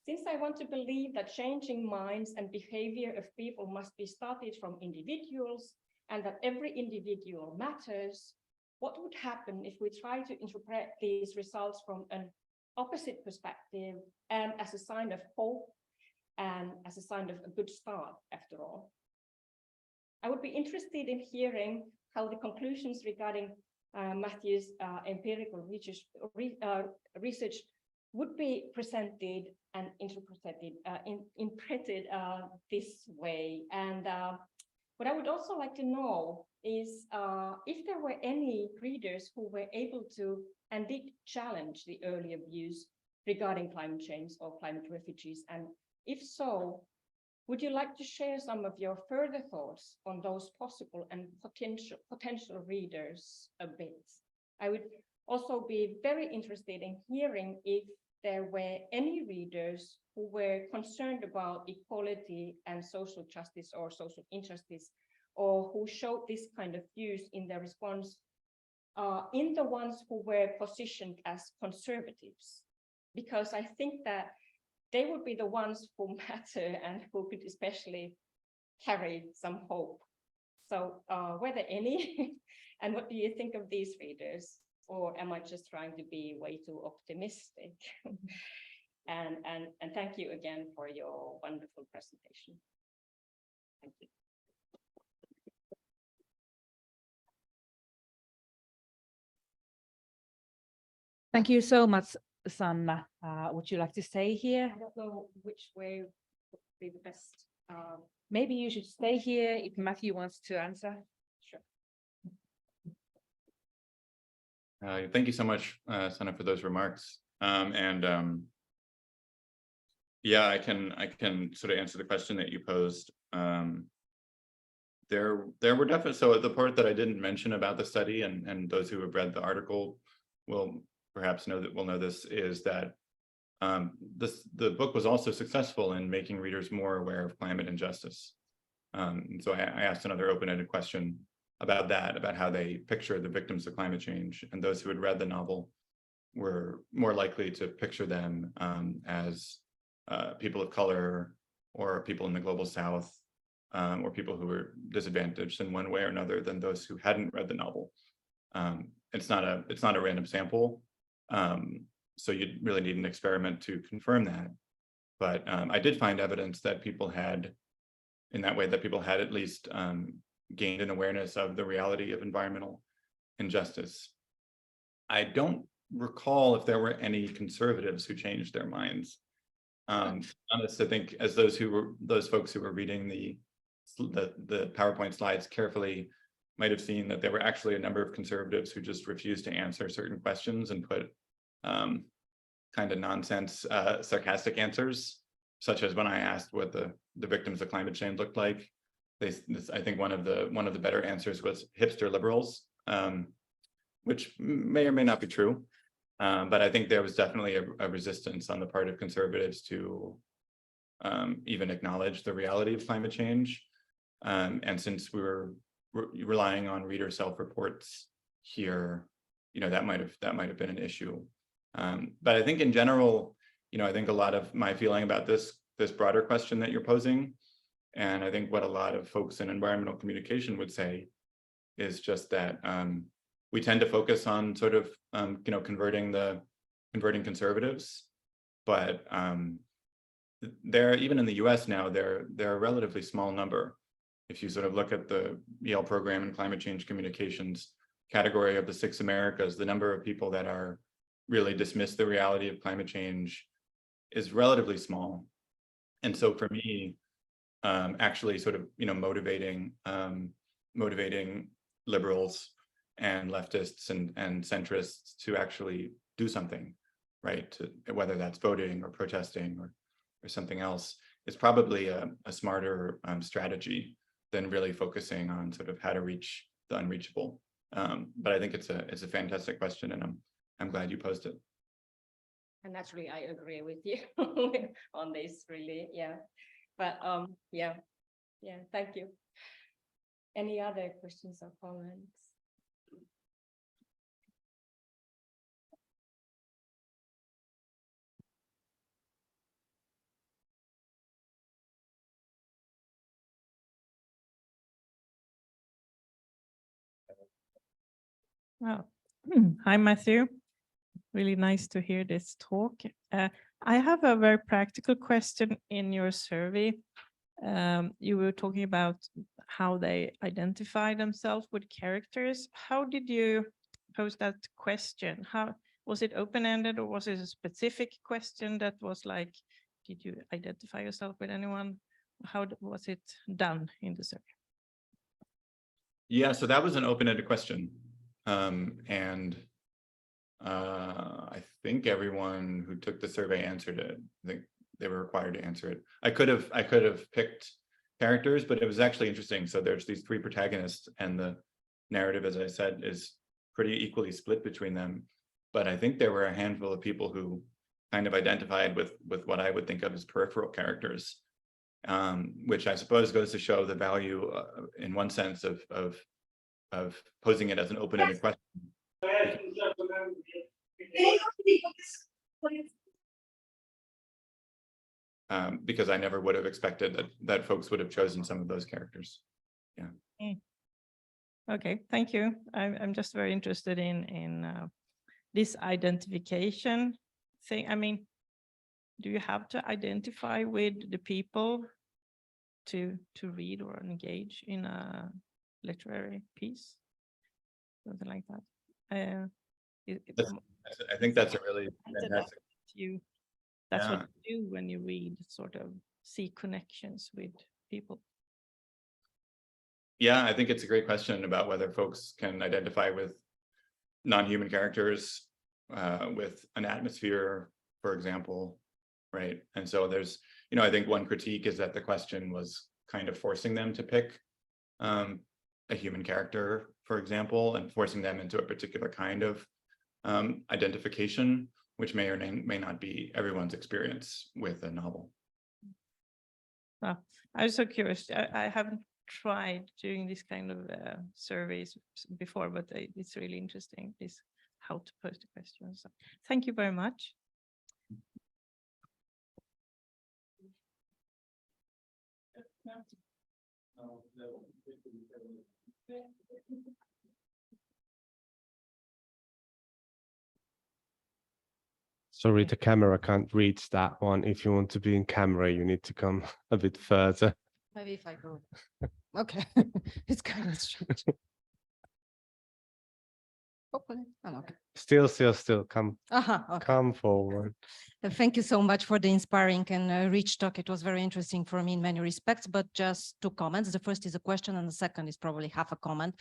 since I want to believe that changing minds and behavior of people must be started from individuals and that every individual matters, what would happen if we try to interpret these results from an opposite perspective and as a sign of hope and as a sign of a good start, after all? I would be interested in hearing how the conclusions regarding Matthew's empirical research would be presented and interpreted this way. And what I would also like to know is if there were any readers who were able to and did challenge the earlier views regarding climate change or climate refugees, and if so, would you like to share some of your further thoughts on those possible and potential readers a bit? I would also be very interested in hearing if there were any readers who were concerned about equality and social justice or social injustice, or who showed this kind of views in their response, in the ones who were positioned as conservatives, because I think that they would be the ones who matter and who could especially carry some hope. So were there any? And what do you think of these readers? Or am I just trying to be way too optimistic? And thank you again for your wonderful presentation. Thank you.
Thank you so much, Sanna. Would you like to stay here?
I don't know which way would be the best.
Maybe you should stay here if Matthew wants to answer.
Sure.
Thank you so much, Sanna, for those remarks. Yeah, I can sort of answer the question that you posed. There were definitely, so the part that I didn't mention about the study, and those who have read the article will perhaps know this, is that the book was also successful in making readers more aware of climate injustice. And so I asked another open-ended question about that, about how they picture the victims of climate change. And those who had read the novel were more likely to picture them as people of color, or people in the global south, or people who were disadvantaged in one way or another than those who hadn't read the novel. It's not a random sample, so you really need an experiment to confirm that. But I did find evidence that people had, in that way, that people had at least gained an awareness of the reality of environmental injustice. I don't recall if there were any conservatives who changed their minds. Honest, I think as those folks who were reading the PowerPoint slides carefully might have seen that there were actually a number of conservatives who just refused to answer certain questions and put kind of nonsense, sarcastic answers, such as when I asked what the victims of climate change looked like. I think one of the better answers was hipster liberals, which may or may not be true. But I think there was definitely a resistance on the part of conservatives to even acknowledge the reality of climate change. And since we were relying on reader self-reports here, that might have been an issue. But I think in general, I think a lot of my feeling about this broader question that you're posing, and I think what a lot of folks in environmental communication would say, is just that we tend to focus on sort of converting conservatives, but even in the US now, they're a relatively small number. If you sort of look at the Yale program in climate change communications category of the 6 Americas, the number of people that are really dismiss the reality of climate change is relatively small. And so for me, actually sort of motivating liberals and leftists and centrists to actually do something, right? Whether that's voting or protesting or something else, is probably a smarter strategy than really focusing on sort of how to reach the unreachable. But I think it's a fantastic question, and I'm glad you posed it.
And naturally, I agree with you on this, really, yeah. But yeah, thank you. Any other questions or comments?
Well, hi, Matthew. Really nice to hear this talk. I have a very practical question in your survey. You were talking about how they identify themselves with characters. How did you pose that question? How was it open-ended, or was it a specific question that was like, did you identify yourself with anyone? How was it done in the survey?
Yeah, so that was an open-ended question. And I think everyone who took the survey answered it. I think they were required to answer it. I could have picked characters, but it was actually interesting. So there's these 3 protagonists, and the narrative, as I said, is pretty equally split between them. But I think there were a handful of people who kind of identified with what I would think of as peripheral characters, which I suppose goes to show the value, in one sense, of posing it as an open-ended question. Because I never would have expected that folks would have chosen some of those characters. Yeah.
Okay, thank you. I'm just very interested in this identification thing. I mean, do you have to identify with the people to read or engage in a literary piece? Something like that.
I think that's a really fantastic.
That's what you do when you read, sort of see connections with people.
Yeah, I think it's a great question about whether folks can identify with non-human characters, with an atmosphere, for example, right? And so there's, I think one critique is that the question was kind of forcing them to pick a human character, for example, and forcing them into a particular kind of identification, which may or may not be everyone's experience with a novel.
I was so curious. I haven't tried doing this kind of surveys before, but it's really interesting, this how to pose the questions. So, thank you very much.
Sorry, the camera can't reach that one. If you want to be in camera, you need to come a bit further.
Maybe if I go. Okay, it's kind of strange. Hopefully, I'm okay.
Still, come,
Okay.
come forward.
Thank you so much for the inspiring and rich talk. It was very interesting for me in many respects, but just 2 comments. The first is a question and the second is probably half a comment.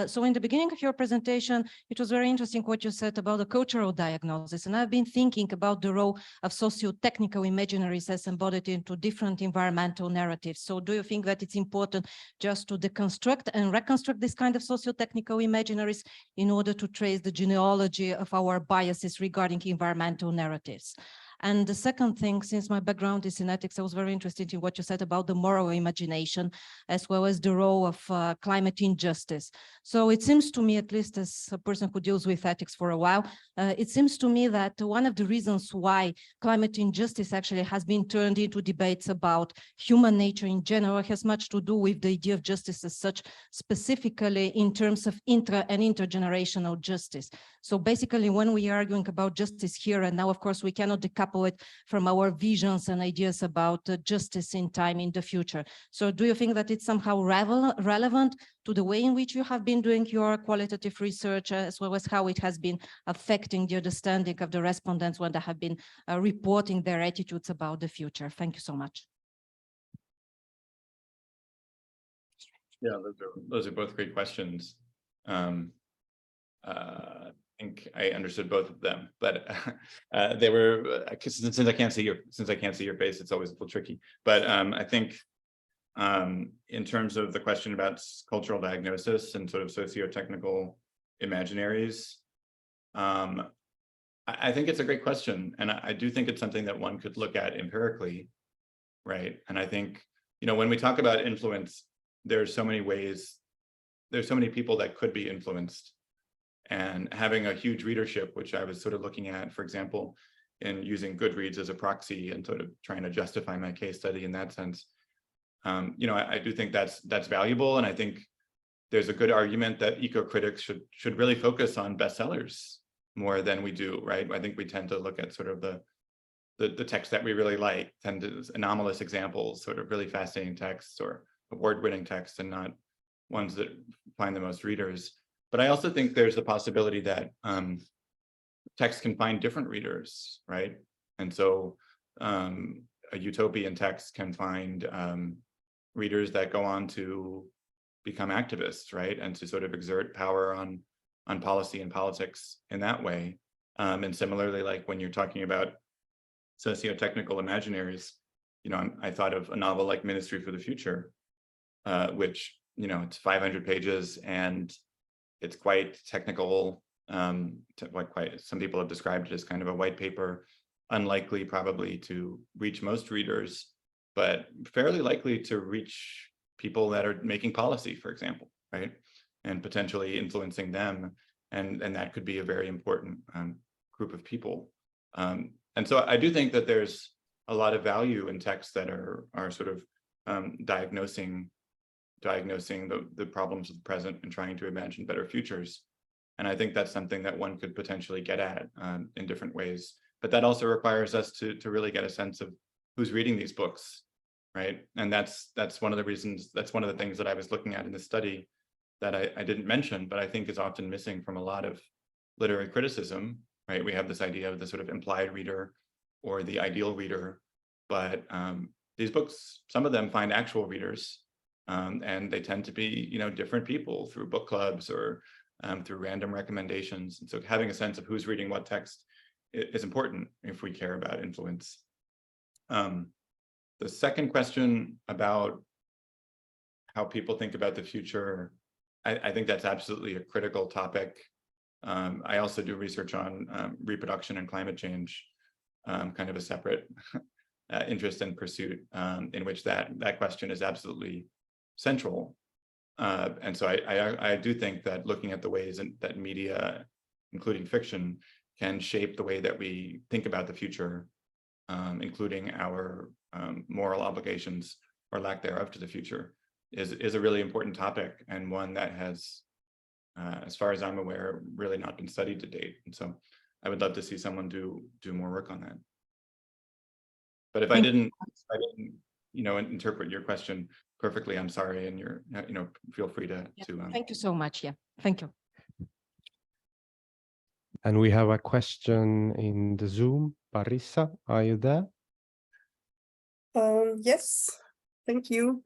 So in the beginning of your presentation, it was very interesting what you said about the cultural diagnosis. And I've been thinking about the role of socio-technical imaginaries as embodied into different environmental narratives. So do you think that it's important just to deconstruct and reconstruct this kind of socio-technical imaginaries in order to trace the genealogy of our biases regarding environmental narratives? And the second thing, since my background is in ethics, I was very interested in what you said about the moral imagination, as well as the role of climate injustice. So it seems to me, at least as a person who deals with ethics for a while, it seems to me that one of the reasons why climate injustice actually has been turned into debates about human nature in general has much to do with the idea of justice as such, specifically in terms of intra and intergenerational justice. So basically, when we are arguing about justice here and now, of course, we cannot decouple it from our visions and ideas about justice in time in the future. So do you think that it's somehow relevant to the way in which you have been doing your qualitative research, as well as how it has been affecting the understanding of the respondents when they have been reporting their attitudes about the future? Thank you so much.
Yeah, those are both great questions. I think I understood both of them, but they were, since I can't see your face, it's always a little tricky. But I think in terms of the question about cultural diagnosis and sort of socio-technical imaginaries, I think it's a great question, and I do think it's something that one could look at empirically, right? And I think, you know, when we talk about influence, there's so many ways, there's so many people that could be influenced. And having a huge readership, which I was sort of looking at, for example, in using Goodreads as a proxy and sort of trying to justify my case study in that sense, you know, I do think that's valuable. And I think there's a good argument that eco-critics should really focus on bestsellers more than we do, right? I think we tend to look at sort of the text that we really like, tend to anomalous examples, sort of really fascinating texts or award-winning texts, and not ones that find the most readers. But I also think there's the possibility that text can find different readers, right? And so a utopian text can find readers that go on to become activists, right? And to sort of exert power on policy and politics in that way. And similarly, like when you're talking about socio-technical imaginaries, you know, I thought of a novel like Ministry for the Future, which, you know, it's 500 pages and it's quite technical, some people have described it as kind of a white paper, unlikely probably to reach most readers, but fairly likely to reach people that are making policy, for example, right? And potentially influencing them. And that could be a very important group of people. And so I do think that there's a lot of value in texts that are sort of diagnosing the problems of the present and trying to imagine better futures. And I think that's something that one could potentially get at in different ways. But that also requires us to really get a sense of who's reading these books, right? And that's one of the reasons, that's one of the things that I was looking at in this study that I didn't mention, but I think is often missing from a lot of literary criticism, right? We have this idea of the sort of implied reader or the ideal reader, but these books, some of them find actual readers. And they tend to be, you know, different people through book clubs or through random recommendations. And so having a sense of who's reading what text is important if we care about influence. The second question about how people think about the future, I think that's absolutely a critical topic. I also do research on reproduction and climate change, kind of a separate interest and pursuit, in which that question is absolutely central. And so I do think that looking at the ways that media, including fiction, can shape the way that we think about the future, including our moral obligations or lack thereof to the future, is a really important topic, and one that has, as far as I'm aware, really not been studied to date. And so I would love to see someone do more work on that. But if I didn't, interpret your question perfectly, I'm sorry, and you're, feel free to.
Thank you so much. Yeah, thank you.
And we have a question in the Zoom. Parissa, are you there?
Yes, thank you.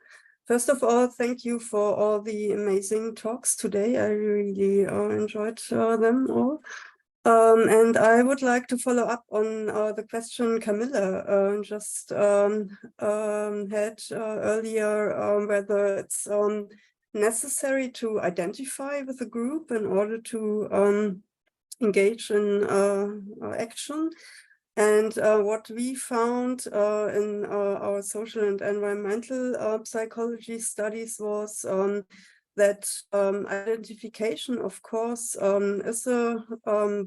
First of all, thank you for all the amazing talks today. I really enjoyed them all. And I would like to follow up on the question Camilla just had earlier, whether it's necessary to identify with a group in order to engage in action. And what we found in our social and environmental psychology studies was that identification, of course, is a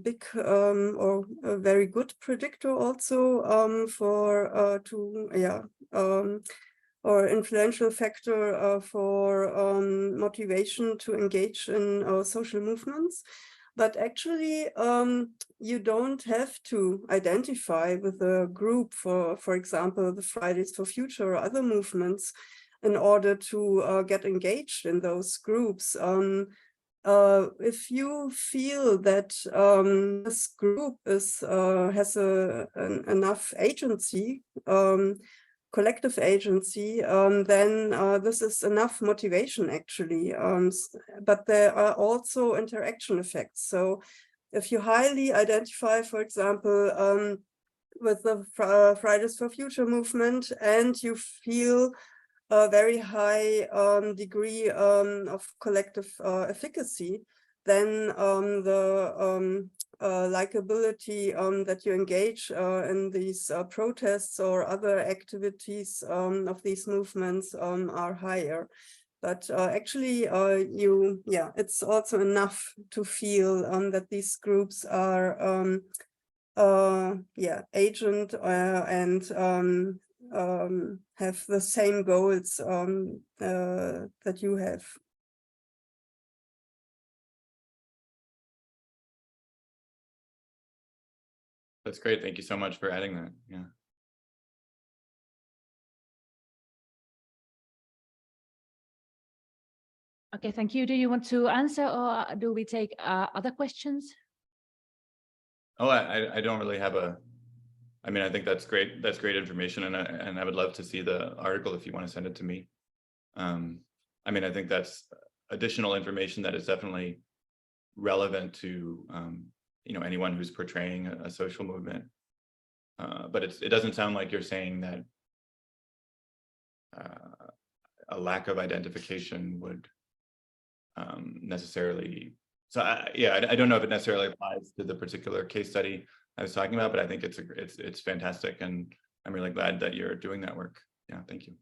big or a very good predictor also or influential factor for motivation to engage in social movements. But actually, you don't have to identify with a group, for example, the Fridays for Future or other movements, in order to get engaged in those groups. If you feel that this group has enough agency, collective agency, then this is enough motivation, actually. But there are also interaction effects. So if you highly identify, for example, with the Fridays for Future movement, and you feel a very high degree of collective efficacy, then the likability that you engage in these protests or other activities of these movements are higher. But actually, it's also enough to feel that these groups are agent and have the same goals that you have.
That's great. Thank you so much for adding that. Yeah.
Okay, thank you. Do you want to answer, or do we take other questions?
Oh, I don't really have I think that's great. That's great information. And I would love to see the article if you want to send it to me. I think that's additional information that is definitely relevant to, anyone who's portraying a social movement. But it doesn't sound like you're saying that a lack of identification would necessarily. So I don't know if it necessarily applies to the particular case study I was talking about, but I think it's fantastic, and I'm really glad that you're doing that work. Yeah, thank you.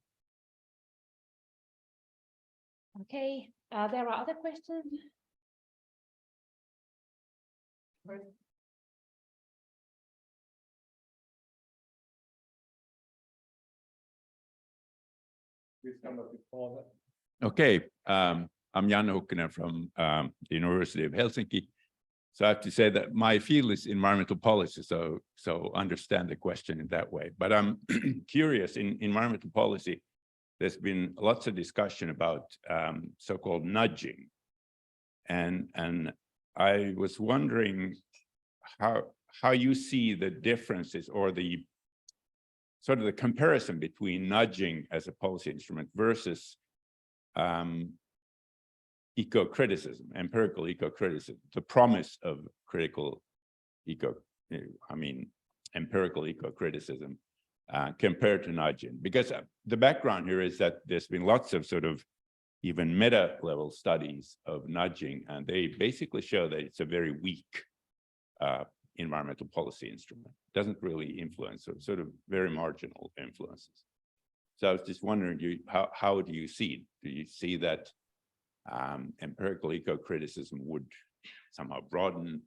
Okay, there are other questions.
Okay, I'm Jan Hukkinen from the University of Helsinki. So I have to say that my field is environmental policy, so understand the question in that way. But I'm curious, in environmental policy, there's been lots of discussion about so-called nudging. And I was wondering how you see the differences or the sort of the comparison between nudging as a policy instrument versus ecocriticism, empirical ecocriticism, the promise of empirical ecocriticism compared to nudging. Because the background here is that there's been lots of sort of even meta level studies of nudging, and they basically show that it's a very weak environmental policy instrument. It doesn't really influence, sort of very marginal influences. So I was just wondering, how do you see it? Do you see that empirical eco-criticism would somehow broaden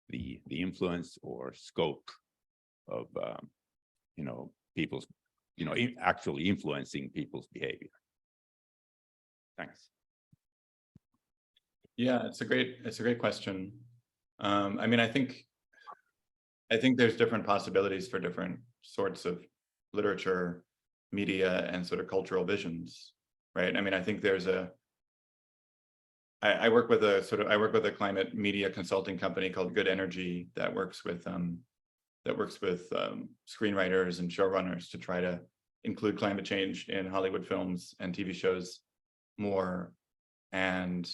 the influence or scope of people's, actually influencing people's behavior? Thanks.
Yeah, it's a great question. I mean, I think there's different possibilities for different sorts of literature, media, and sort of cultural visions, right? I mean, I think there's I work with a climate media consulting company called Good Energy that works with screenwriters and showrunners to try to include climate change in Hollywood films and TV shows more. And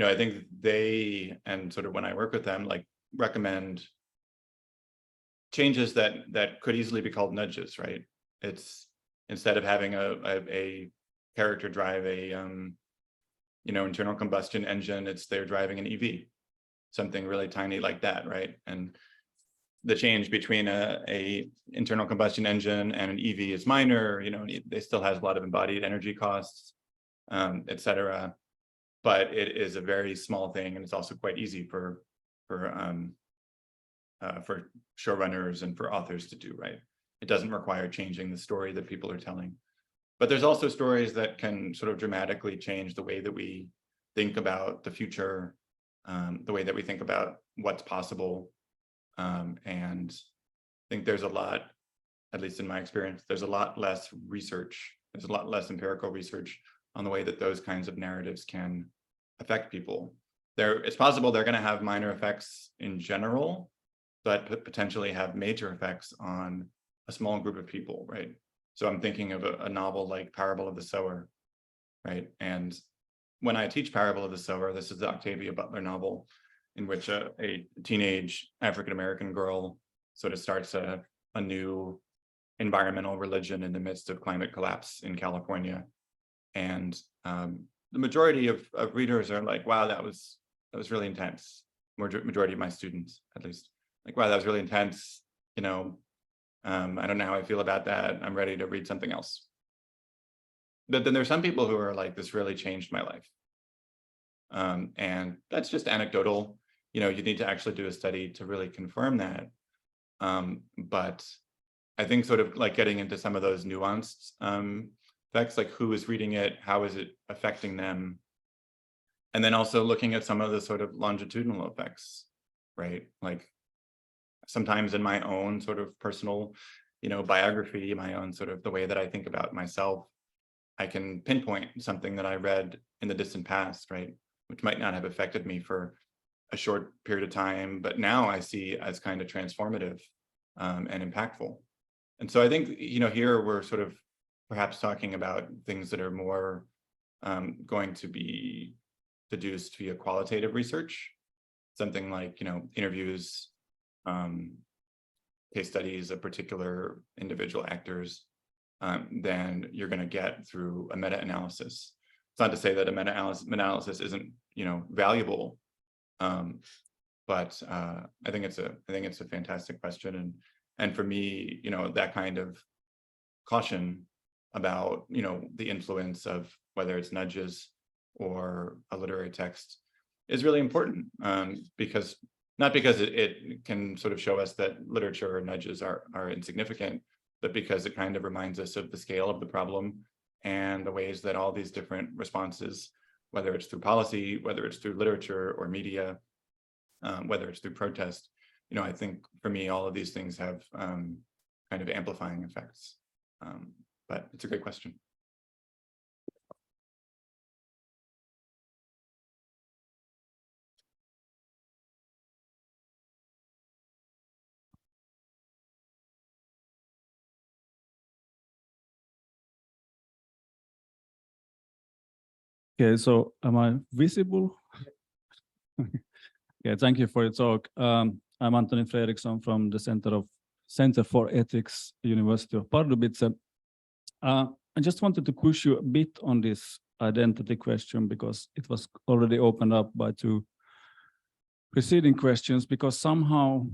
I think they, and sort of when I work with them, like recommend changes that could easily be called nudges, right? It's instead of having a character drive a internal combustion engine, they're driving an EV, something really tiny like that, right? And the change between a internal combustion engine and an EV is minor. They still has a lot of embodied energy costs, et cetera. But it is a very small thing, and it's also quite easy for showrunners and for authors to do, right? It doesn't require changing the story that people are telling. But there's also stories that can sort of dramatically change the way that we think about the future, the way that we think about what's possible. And I think there's a lot, at least in my experience, there's a lot less research, there's a lot less empirical research on the way that those kinds of narratives can affect people. It's possible they're going to have minor effects in general, but potentially have major effects on a small group of people, right? So I'm thinking of a novel like Parable of the Sower, right? And when I teach Parable of the Sower, this is the Octavia Butler novel, in which a teenage African-American girl sort of starts a new environmental religion in the midst of climate collapse in California. And the majority of readers are like, wow, that was really intense. Majority of my students, at least, like, wow, that was really intense. I don't know how I feel about that. I'm ready to read something else. But then there's some people who are like, this really changed my life. And that's just anecdotal. You need to actually do a study to really confirm that. But I think sort of like getting into some of those nuanced effects, like who is reading it, how is it affecting them? And then also looking at some of the sort of longitudinal effects, right? Like sometimes in my own sort of personal, biography, my own sort of the way that I think about myself, I can pinpoint something that I read in the distant past, right? Which might not have affected me for a short period of time, but now I see as kind of transformative and impactful. And so I think, here we're sort of perhaps talking about things that are more going to be deduced via qualitative research, something like, interviews, case studies of particular individual actors, than you're going to get through a meta-analysis. It's not to say that a meta-analysis isn't, valuable, but I think it's a fantastic question, and for me, that kind of caution about, the influence of whether it's nudges or a literary text is really important, because not because it can sort of show us that literature or nudges are insignificant, but because it kind of reminds us of the scale of the problem and the ways that all these different responses, whether it's through policy, whether it's through literature or media, whether it's through protest, I think for me, all of these things have kind of amplifying effects. But it's a great question.
Okay, so am I visible? Yeah, thank you for your talk. I'm Antoni Fredriksson from the Center for Ethics, University of Pardubice. I just wanted to push you a bit on this identity question because it was already opened up by two preceding questions, because somehow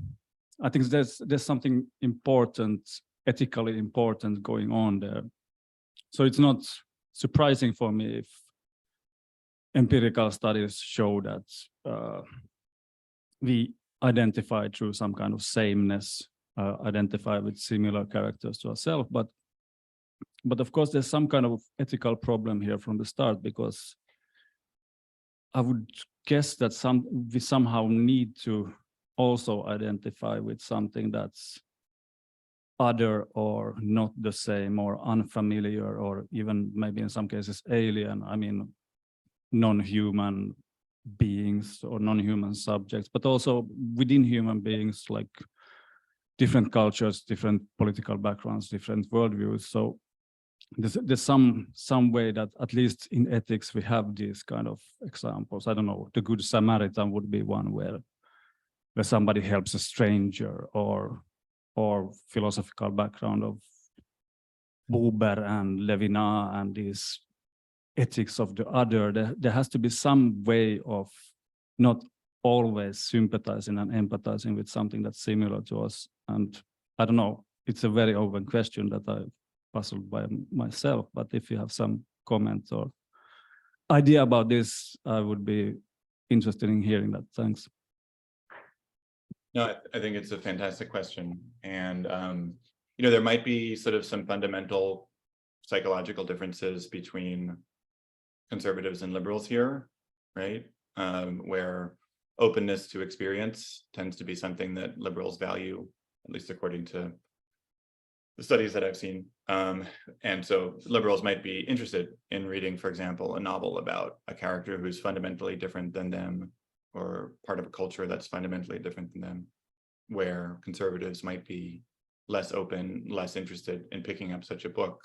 I think there's something important, ethically important going on there. So it's not surprising for me if empirical studies show that we identify through some kind of sameness, identify with similar characters to ourselves. But of course, there's some kind of ethical problem here from the start, because I would guess that we somehow need to also identify with something that's other or not the same or unfamiliar, or even maybe in some cases alien. I mean, non-human beings or non-human subjects, but also within human beings, like different cultures, different political backgrounds, different worldviews. So there's some way that at least in ethics we have these kind of examples. I don't know, the Good Samaritan would be one where somebody helps a stranger, or philosophical background of Buber and Levinas and these ethics of the other. There has to be some way of not always sympathizing and empathizing with something that's similar to us. And I don't know, it's a very open question that I puzzled by myself, but if you have some comment or idea about this, I would be interested in hearing that. Thanks.
No, I think it's a fantastic question. And, you know, there might be sort of some fundamental psychological differences between conservatives and liberals here, right? Where openness to experience tends to be something that liberals value, at least according to the studies that I've seen. And so liberals might be interested in reading, for example, a novel about a character who's fundamentally different than them, or part of a culture that's fundamentally different than them, where conservatives might be less open, less interested in picking up such a book.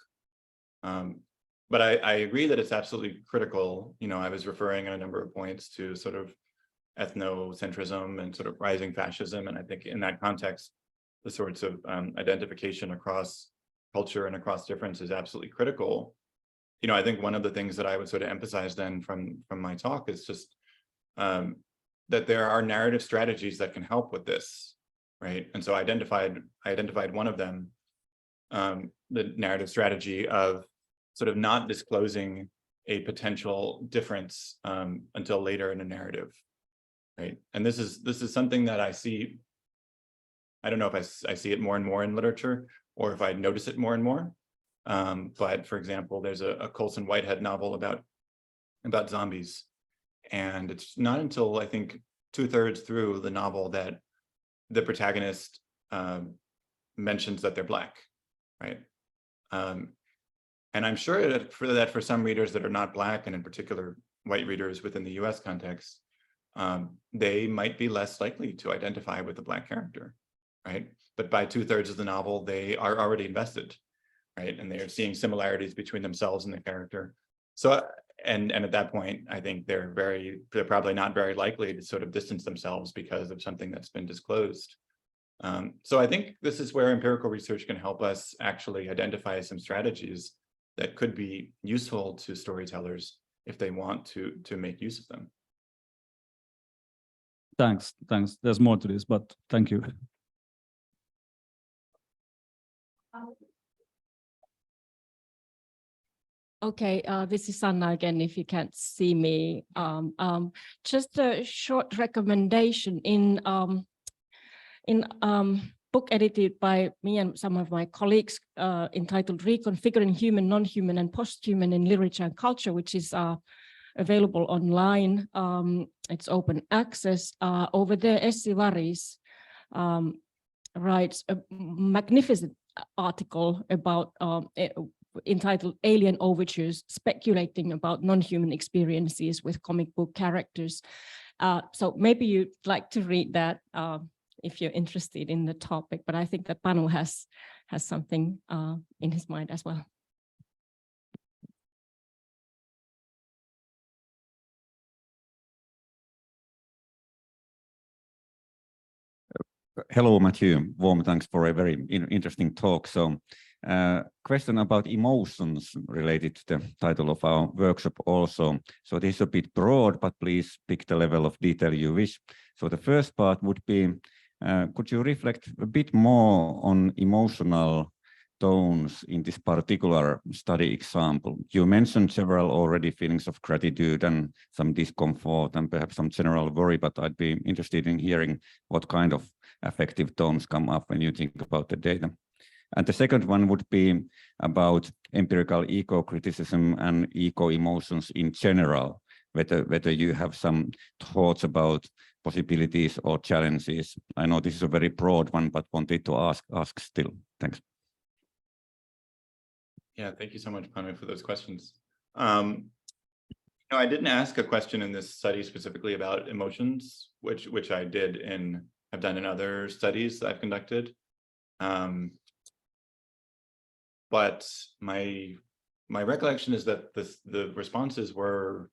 But I agree that it's absolutely critical. You know, I was referring on a number of points to sort of ethnocentrism and sort of rising fascism. And I think in that context, the sorts of identification across culture and across difference is absolutely critical. You know, I think one of the things that I would sort of emphasize then from my talk is just that there are narrative strategies that can help with this, right? And so I identified one of them, the narrative strategy of sort of not disclosing a potential difference until later in a narrative, right? And this is something that I see. I don't know if I see it more and more in literature, or if I notice it more and more. But for example, there's a Colson Whitehead novel about zombies. And it's not until I think 2/3 through the novel that the protagonist mentions that they're Black, right? And I'm sure that for some readers that are not Black, and in particular white readers within the US context, they might be less likely to identify with the Black character, right? But by 2/3 of the novel, they are already invested, right? And they're seeing similarities between themselves and the character. So, and at that point, I think they're probably not very likely to sort of distance themselves because of something that's been disclosed. So I think this is where empirical research can help us actually identify some strategies that could be useful to storytellers if they want to make use of them.
Thanks. There's more to this, but thank you.
Okay, this is Sanna again, if you can't see me. Just a short recommendation in book edited by me and some of my colleagues entitled Reconfiguring Human, Non-Human and Post-Human in Literature and Culture, which is available online. It's open access. Over there, Essi Varis writes a magnificent article about entitled Alien Overtures, speculating about non-human experiences with comic book characters. So maybe you'd like to read that if you're interested in the topic, but I think that Panu has something in his mind as well.
Hello, Matthew. Warm thanks for a very interesting talk. So, question about emotions related to the title of our workshop also. So this is a bit broad, but please pick the level of detail you wish. So the first part would be, could you reflect a bit more on emotional tones in this particular study example? You mentioned several already feelings of gratitude and some discomfort and perhaps some general worry, but I'd be interested in hearing what kind of affective tones come up when you think about the data. And the second one would be about empirical eco-criticism and eco-emotions in general, whether you have some thoughts about possibilities or challenges. I know this is a very broad one, but wanted to ask still. Thanks.
Yeah, thank you so much, Panu, for those questions. No, I didn't ask a question in this study specifically about emotions, which I did have done in other studies that I've conducted. But my recollection is that the responses were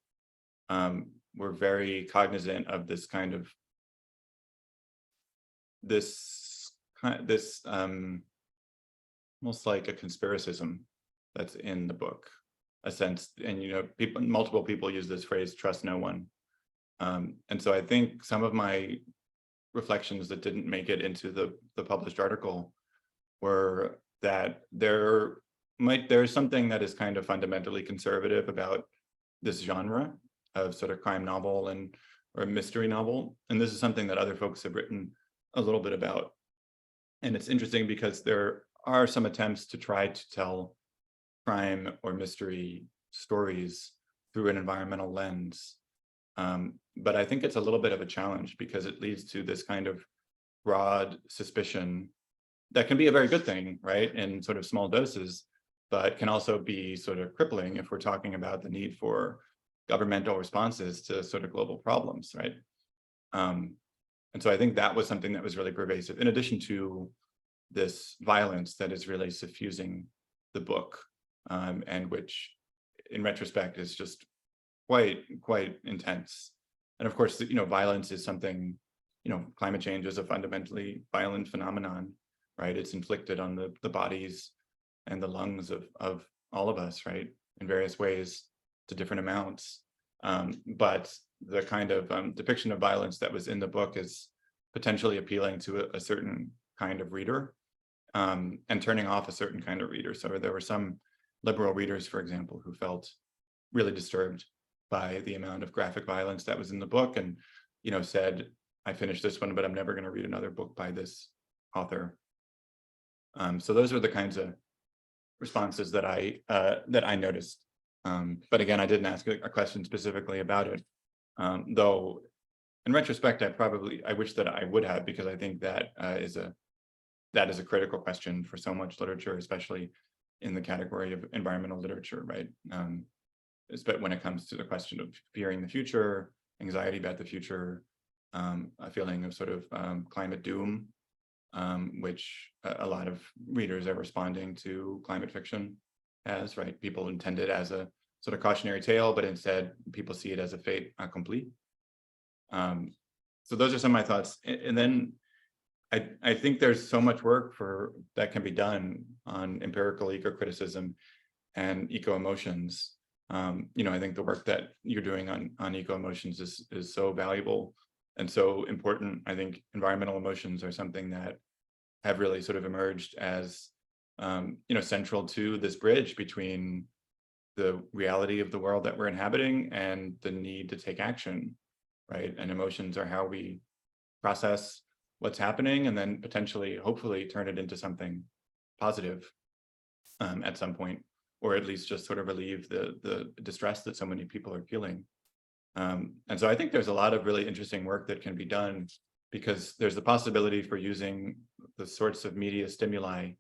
very cognizant of this kind of almost like a conspiracism that's in the book, a sense, and multiple people use this phrase, trust no one. And so I think some of my reflections that didn't make it into the published article were that there's something that is kind of fundamentally conservative about this genre of sort of crime novel or mystery novel. And this is something that other folks have written a little bit about. And it's interesting because there are some attempts to try to tell crime or mystery stories through an environmental lens. But I think it's a little bit of a challenge because it leads to this kind of broad suspicion that can be a very good thing, right, in sort of small doses, but can also be sort of crippling if we're talking about the need for governmental responses to sort of global problems, right? And so I think that was something that was really pervasive, in addition to this violence that is really suffusing the book, and which, in retrospect, is just quite intense. And of course, violence is something, climate change is a fundamentally violent phenomenon, right? It's inflicted on the bodies and the lungs of all of us, right, in various ways to different amounts. But the kind of depiction of violence that was in the book is potentially appealing to a certain kind of reader, and turning off a certain kind of reader. So there were some liberal readers, for example, who felt really disturbed by the amount of graphic violence that was in the book and, said, I finished this one, but I'm never going to read another book by this author. So those are the kinds of responses that I noticed. But again, I didn't ask a question specifically about it, though in retrospect, I wish that I would have, because I think that is a critical question for so much literature, especially in the category of environmental literature, right? But when it comes to the question of fearing the future, anxiety about the future, a feeling of sort of climate doom, which a lot of readers are responding to climate fiction as, right? People intend it as a sort of cautionary tale, but instead people see it as a fait accompli. So those are some of my thoughts. And then I think there's so much work that can be done on empirical eco-criticism and eco-emotions. I think the work that you're doing on eco-emotions is so valuable and so important. I think environmental emotions are something that have really sort of emerged as central to this bridge between the reality of the world that we're inhabiting and the need to take action, right? And emotions are how we process what's happening and then potentially, hopefully, turn it into something positive at some point, or at least just sort of relieve the distress that so many people are feeling. And so I think there's a lot of really interesting work that can be done, because there's the possibility for using the sorts of media stimuli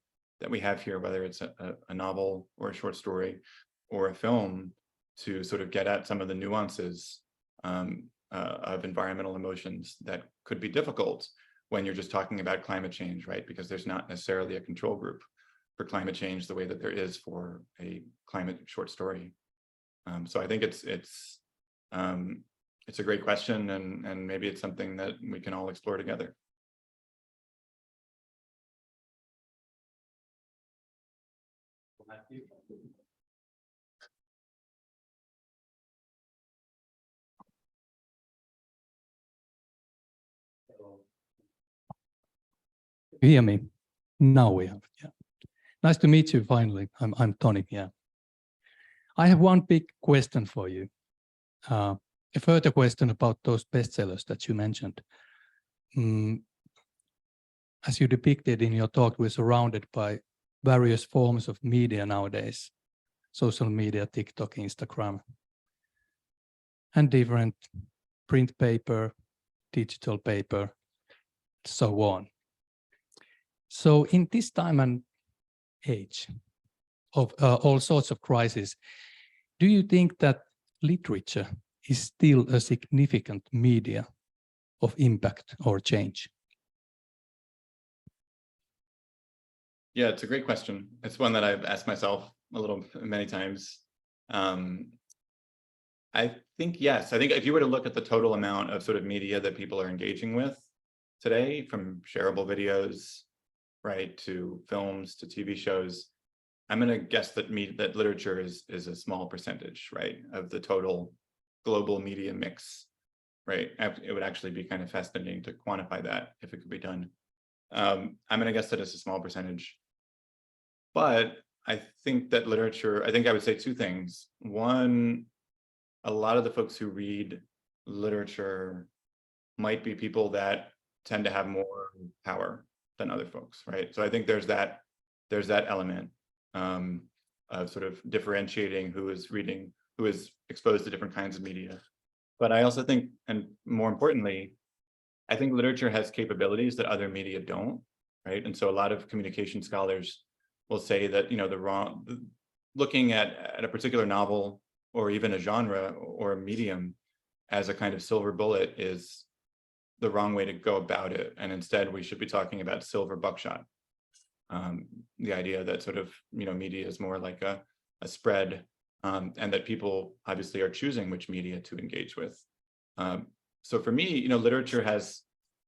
that we have here, whether it's a novel or a short story or a film, to sort of get at some of the nuances of environmental emotions that could be difficult when you're just talking about climate change, right? Because there's not necessarily a control group for climate change the way that there is for a climate short story. So I think it's a great question, and maybe it's something that we can all explore together.
You hear me? Now we have it, yeah. Nice to meet you finally. I'm Tony, yeah. I have one big question for you. A further question about those bestsellers that you mentioned. As you depicted in your talk, we're surrounded by various forms of media nowadays. Social media, TikTok, Instagram, and different print paper, digital paper, so on. So in this time and age of all sorts of crises, do you think that literature is still a significant media of impact or change?
Yeah, it's a great question. It's one that I've asked myself many times. I think yes. I think if you were to look at the total amount of sort of media that people are engaging with today, from shareable videos, right, to films, to TV shows, I'm going to guess that literature is a small percentage, right, of the total global media mix, right? It would actually be kind of fascinating to quantify that if it could be done. I'm going to guess that it's a small percentage. But I think that literature, I think I would say two things. One, a lot of the folks who read literature might be people that tend to have more power than other folks, right? So I think there's that element of sort of differentiating who is reading, who is exposed to different kinds of media. But I also think, and more importantly, I think literature has capabilities that other media don't, right? And so a lot of communication scholars will say that, you know, looking at a particular novel or even a genre or a medium as a kind of silver bullet is the wrong way to go about it. And instead we should be talking about silver buckshot. The idea that sort of, you know, media is more like a spread, and that people obviously are choosing which media to engage with. So for me, you know, literature has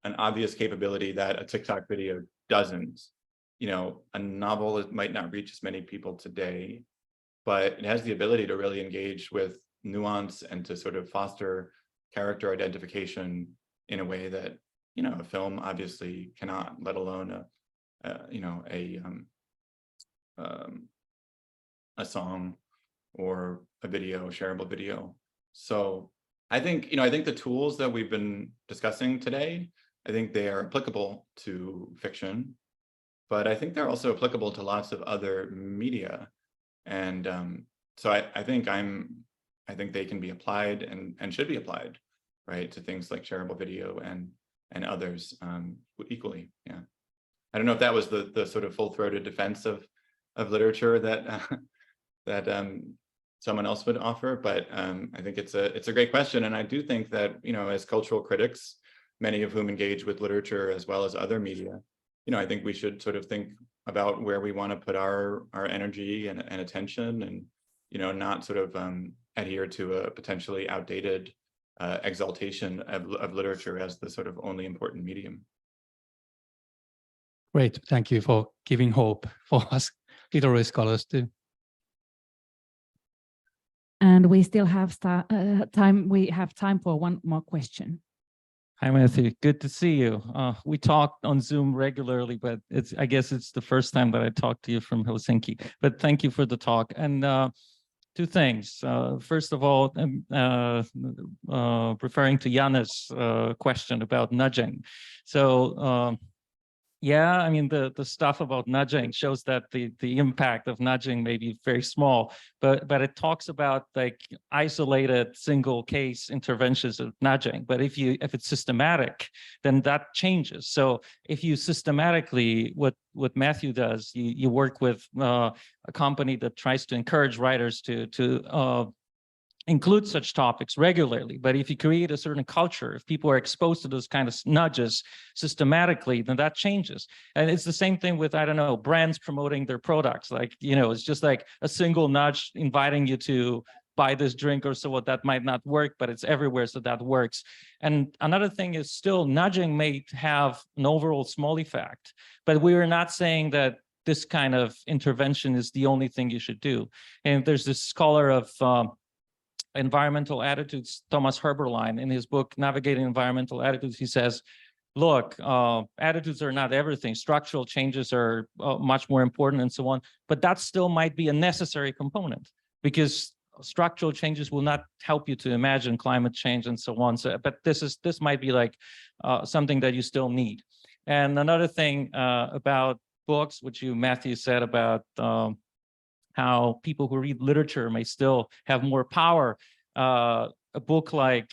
an obvious capability that a TikTok video doesn't. You know, a novel might not reach as many people today, but it has the ability to really engage with nuance and to sort of foster character identification in a way that, you know, a film obviously cannot, let alone a song or a video, shareable video. So I think, you know, I think the tools that we've been discussing today, I think they are applicable to fiction, but I think they're also applicable to lots of other media. And so I think they can be applied and should be applied, right, to things like shareable video and others equally. Yeah. I don't know if that was the sort of full-throated defense of literature that someone else would offer, but I think it's a great question. And I do think that, you know, as cultural critics, many of whom engage with literature as well as other media, you know, I think we should sort of think about where we want to put our energy and attention, and, you know, not sort of adhere to a potentially outdated exaltation of literature as the sort of only important medium.
Great, thank you for giving hope for us literary scholars too.
And we still have time. We have time for one more question.
Hi, Matthew. Good to see you. We talk on Zoom regularly, but I guess it's the first time that I talked to you from Helsinki. But thank you for the talk. And two things. First of all, referring to Janne's question about nudging. So yeah, I mean, the stuff about nudging shows that the impact of nudging may be very small, but it talks about like isolated single case interventions of nudging. But if it's systematic, then that changes. So if you systematically, what Matthew does, you work with a company that tries to encourage writers to include such topics regularly. But if you create a certain culture, if people are exposed to those kind of nudges systematically, then that changes. And it's the same thing with, I don't know, brands promoting their products. Like, you know, it's just like a single nudge inviting you to buy this drink or so, that might not work, but it's everywhere, so that works. And another thing is still nudging may have an overall small effect, but we are not saying that this kind of intervention is the only thing you should do. And there's this scholar of environmental attitudes, Thomas Herberlein, in his book, Navigating Environmental Attitudes, he says, look, attitudes are not everything. Structural changes are much more important and so on, but that still might be a necessary component because structural changes will not help you to imagine climate change and so on. So, but this might be like something that you still need. And another thing about books, which you, Matthew, said about how people who read literature may still have more power. A book like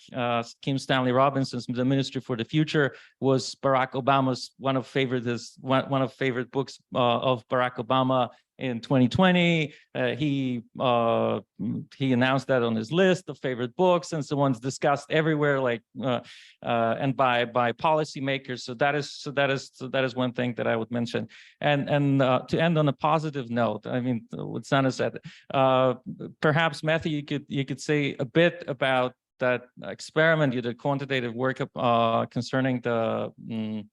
Kim Stanley Robinson's The Ministry for the Future was Barack Obama's one of favorite books of Barack Obama in 2020. He announced that on his list of favorite books, and so one's discussed everywhere, like and by policymakers. So that is one thing that I would mention. And to end on a positive note, I mean, what Sanna said, perhaps Matthew, you could say a bit about that experiment you did, quantitative work concerning the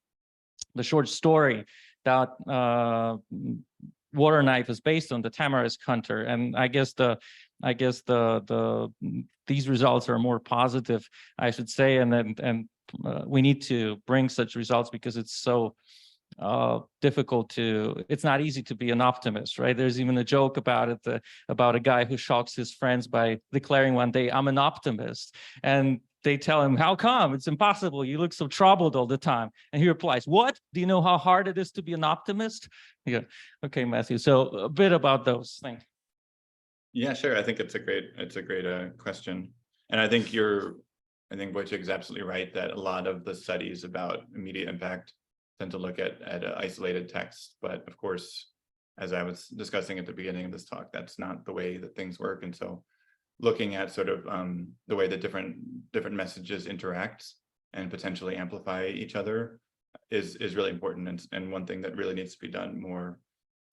short story that Water Knife is based on, the Tamarisk Hunter. And I guess these results are more positive, I should say, and we need to bring such results because it's so it's not easy to be an optimist, right? There's even a joke about it, about a guy who shocks his friends by declaring one day, "I'm an optimist." And they tell him, "How come? It's impossible. You look so troubled all the time." And he replies, "What? Do you know how hard it is to be an optimist?" Yeah. Okay, Matthew. So a bit about those things.
Yeah, sure. I think it's a great question. And I think Wojciech is absolutely right that a lot of the studies about immediate impact tend to look at an isolated text. But of course, as I was discussing at the beginning of this talk, that's not the way that things work. And so looking at sort of the way that different messages interact and potentially amplify each other is really important, and one thing that really needs to be done more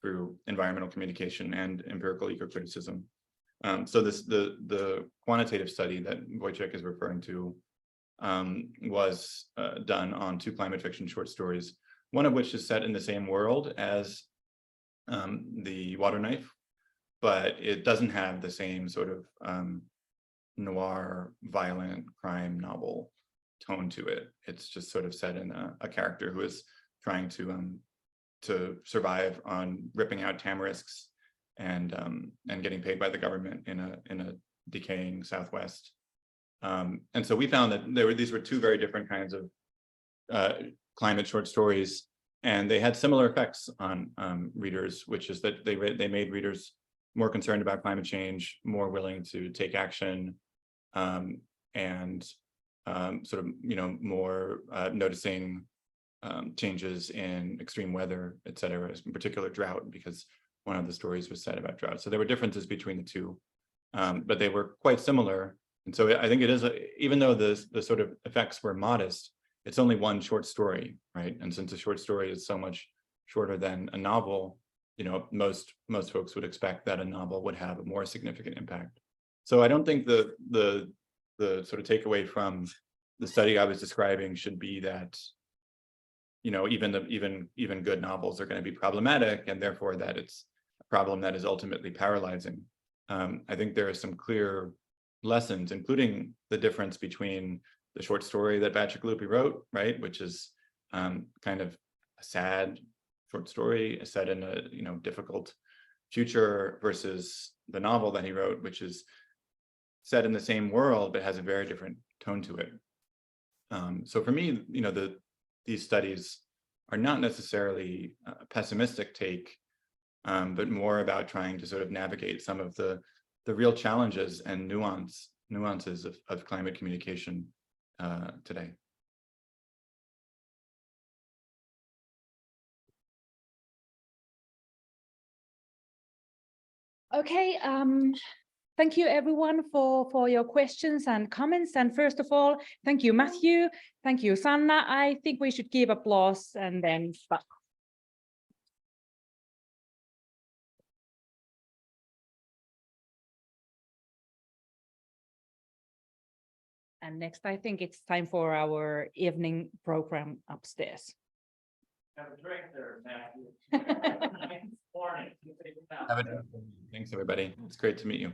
through environmental communication and empirical ecocriticism. So the quantitative study that Wojciech is referring to was done on 2 climate fiction short stories, one of which is set in the same world as the Water Knife, but it doesn't have the same sort of noir, violent crime novel tone to it. It's just sort of set in a character who is trying to survive on ripping out tamarisks and getting paid by the government in a decaying Southwest. And so we found that these were 2 very different kinds of climate short stories, and they had similar effects on readers, which is that they made readers more concerned about climate change, more willing to take action, and sort of, more noticing changes in extreme weather, et cetera, in particular drought, because one of the stories was set about drought. So there were differences between the 2, but they were quite similar. And so I think it is, even though the sort of effects were modest, it's only one short story, right? And since a short story is so much shorter than a novel, most folks would expect that a novel would have a more significant impact. So I don't think the sort of takeaway from the study I was describing should be that, even good novels are going to be problematic, and therefore that it's a problem that is ultimately paralyzing. I think there are some clear lessons, including the difference between the short story that Bacigalupi wrote, right, which is kind of a sad short story set in a difficult future, versus the novel that he wrote, which is set in the same world but has a very different tone to it. So for me, these studies are not necessarily a pessimistic take, but more about trying to sort of navigate some of the real challenges and nuances of climate communication today.
Okay, thank you everyone for your questions and comments. And first of all, thank you, Matthew. Thank you, Sanna. I think we should give applause and then start. And next, I think it's time for our evening program upstairs.
Have a drink there, Matthew.
Thanks, everybody. It's great to meet you.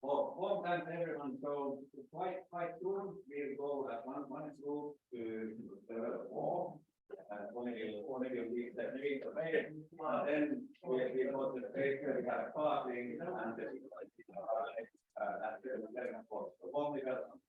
Well, long time everyone. So quite soon we'll go one group to develop more. Only weeks that we then we go to the place where we have parking and after the second course. So one development.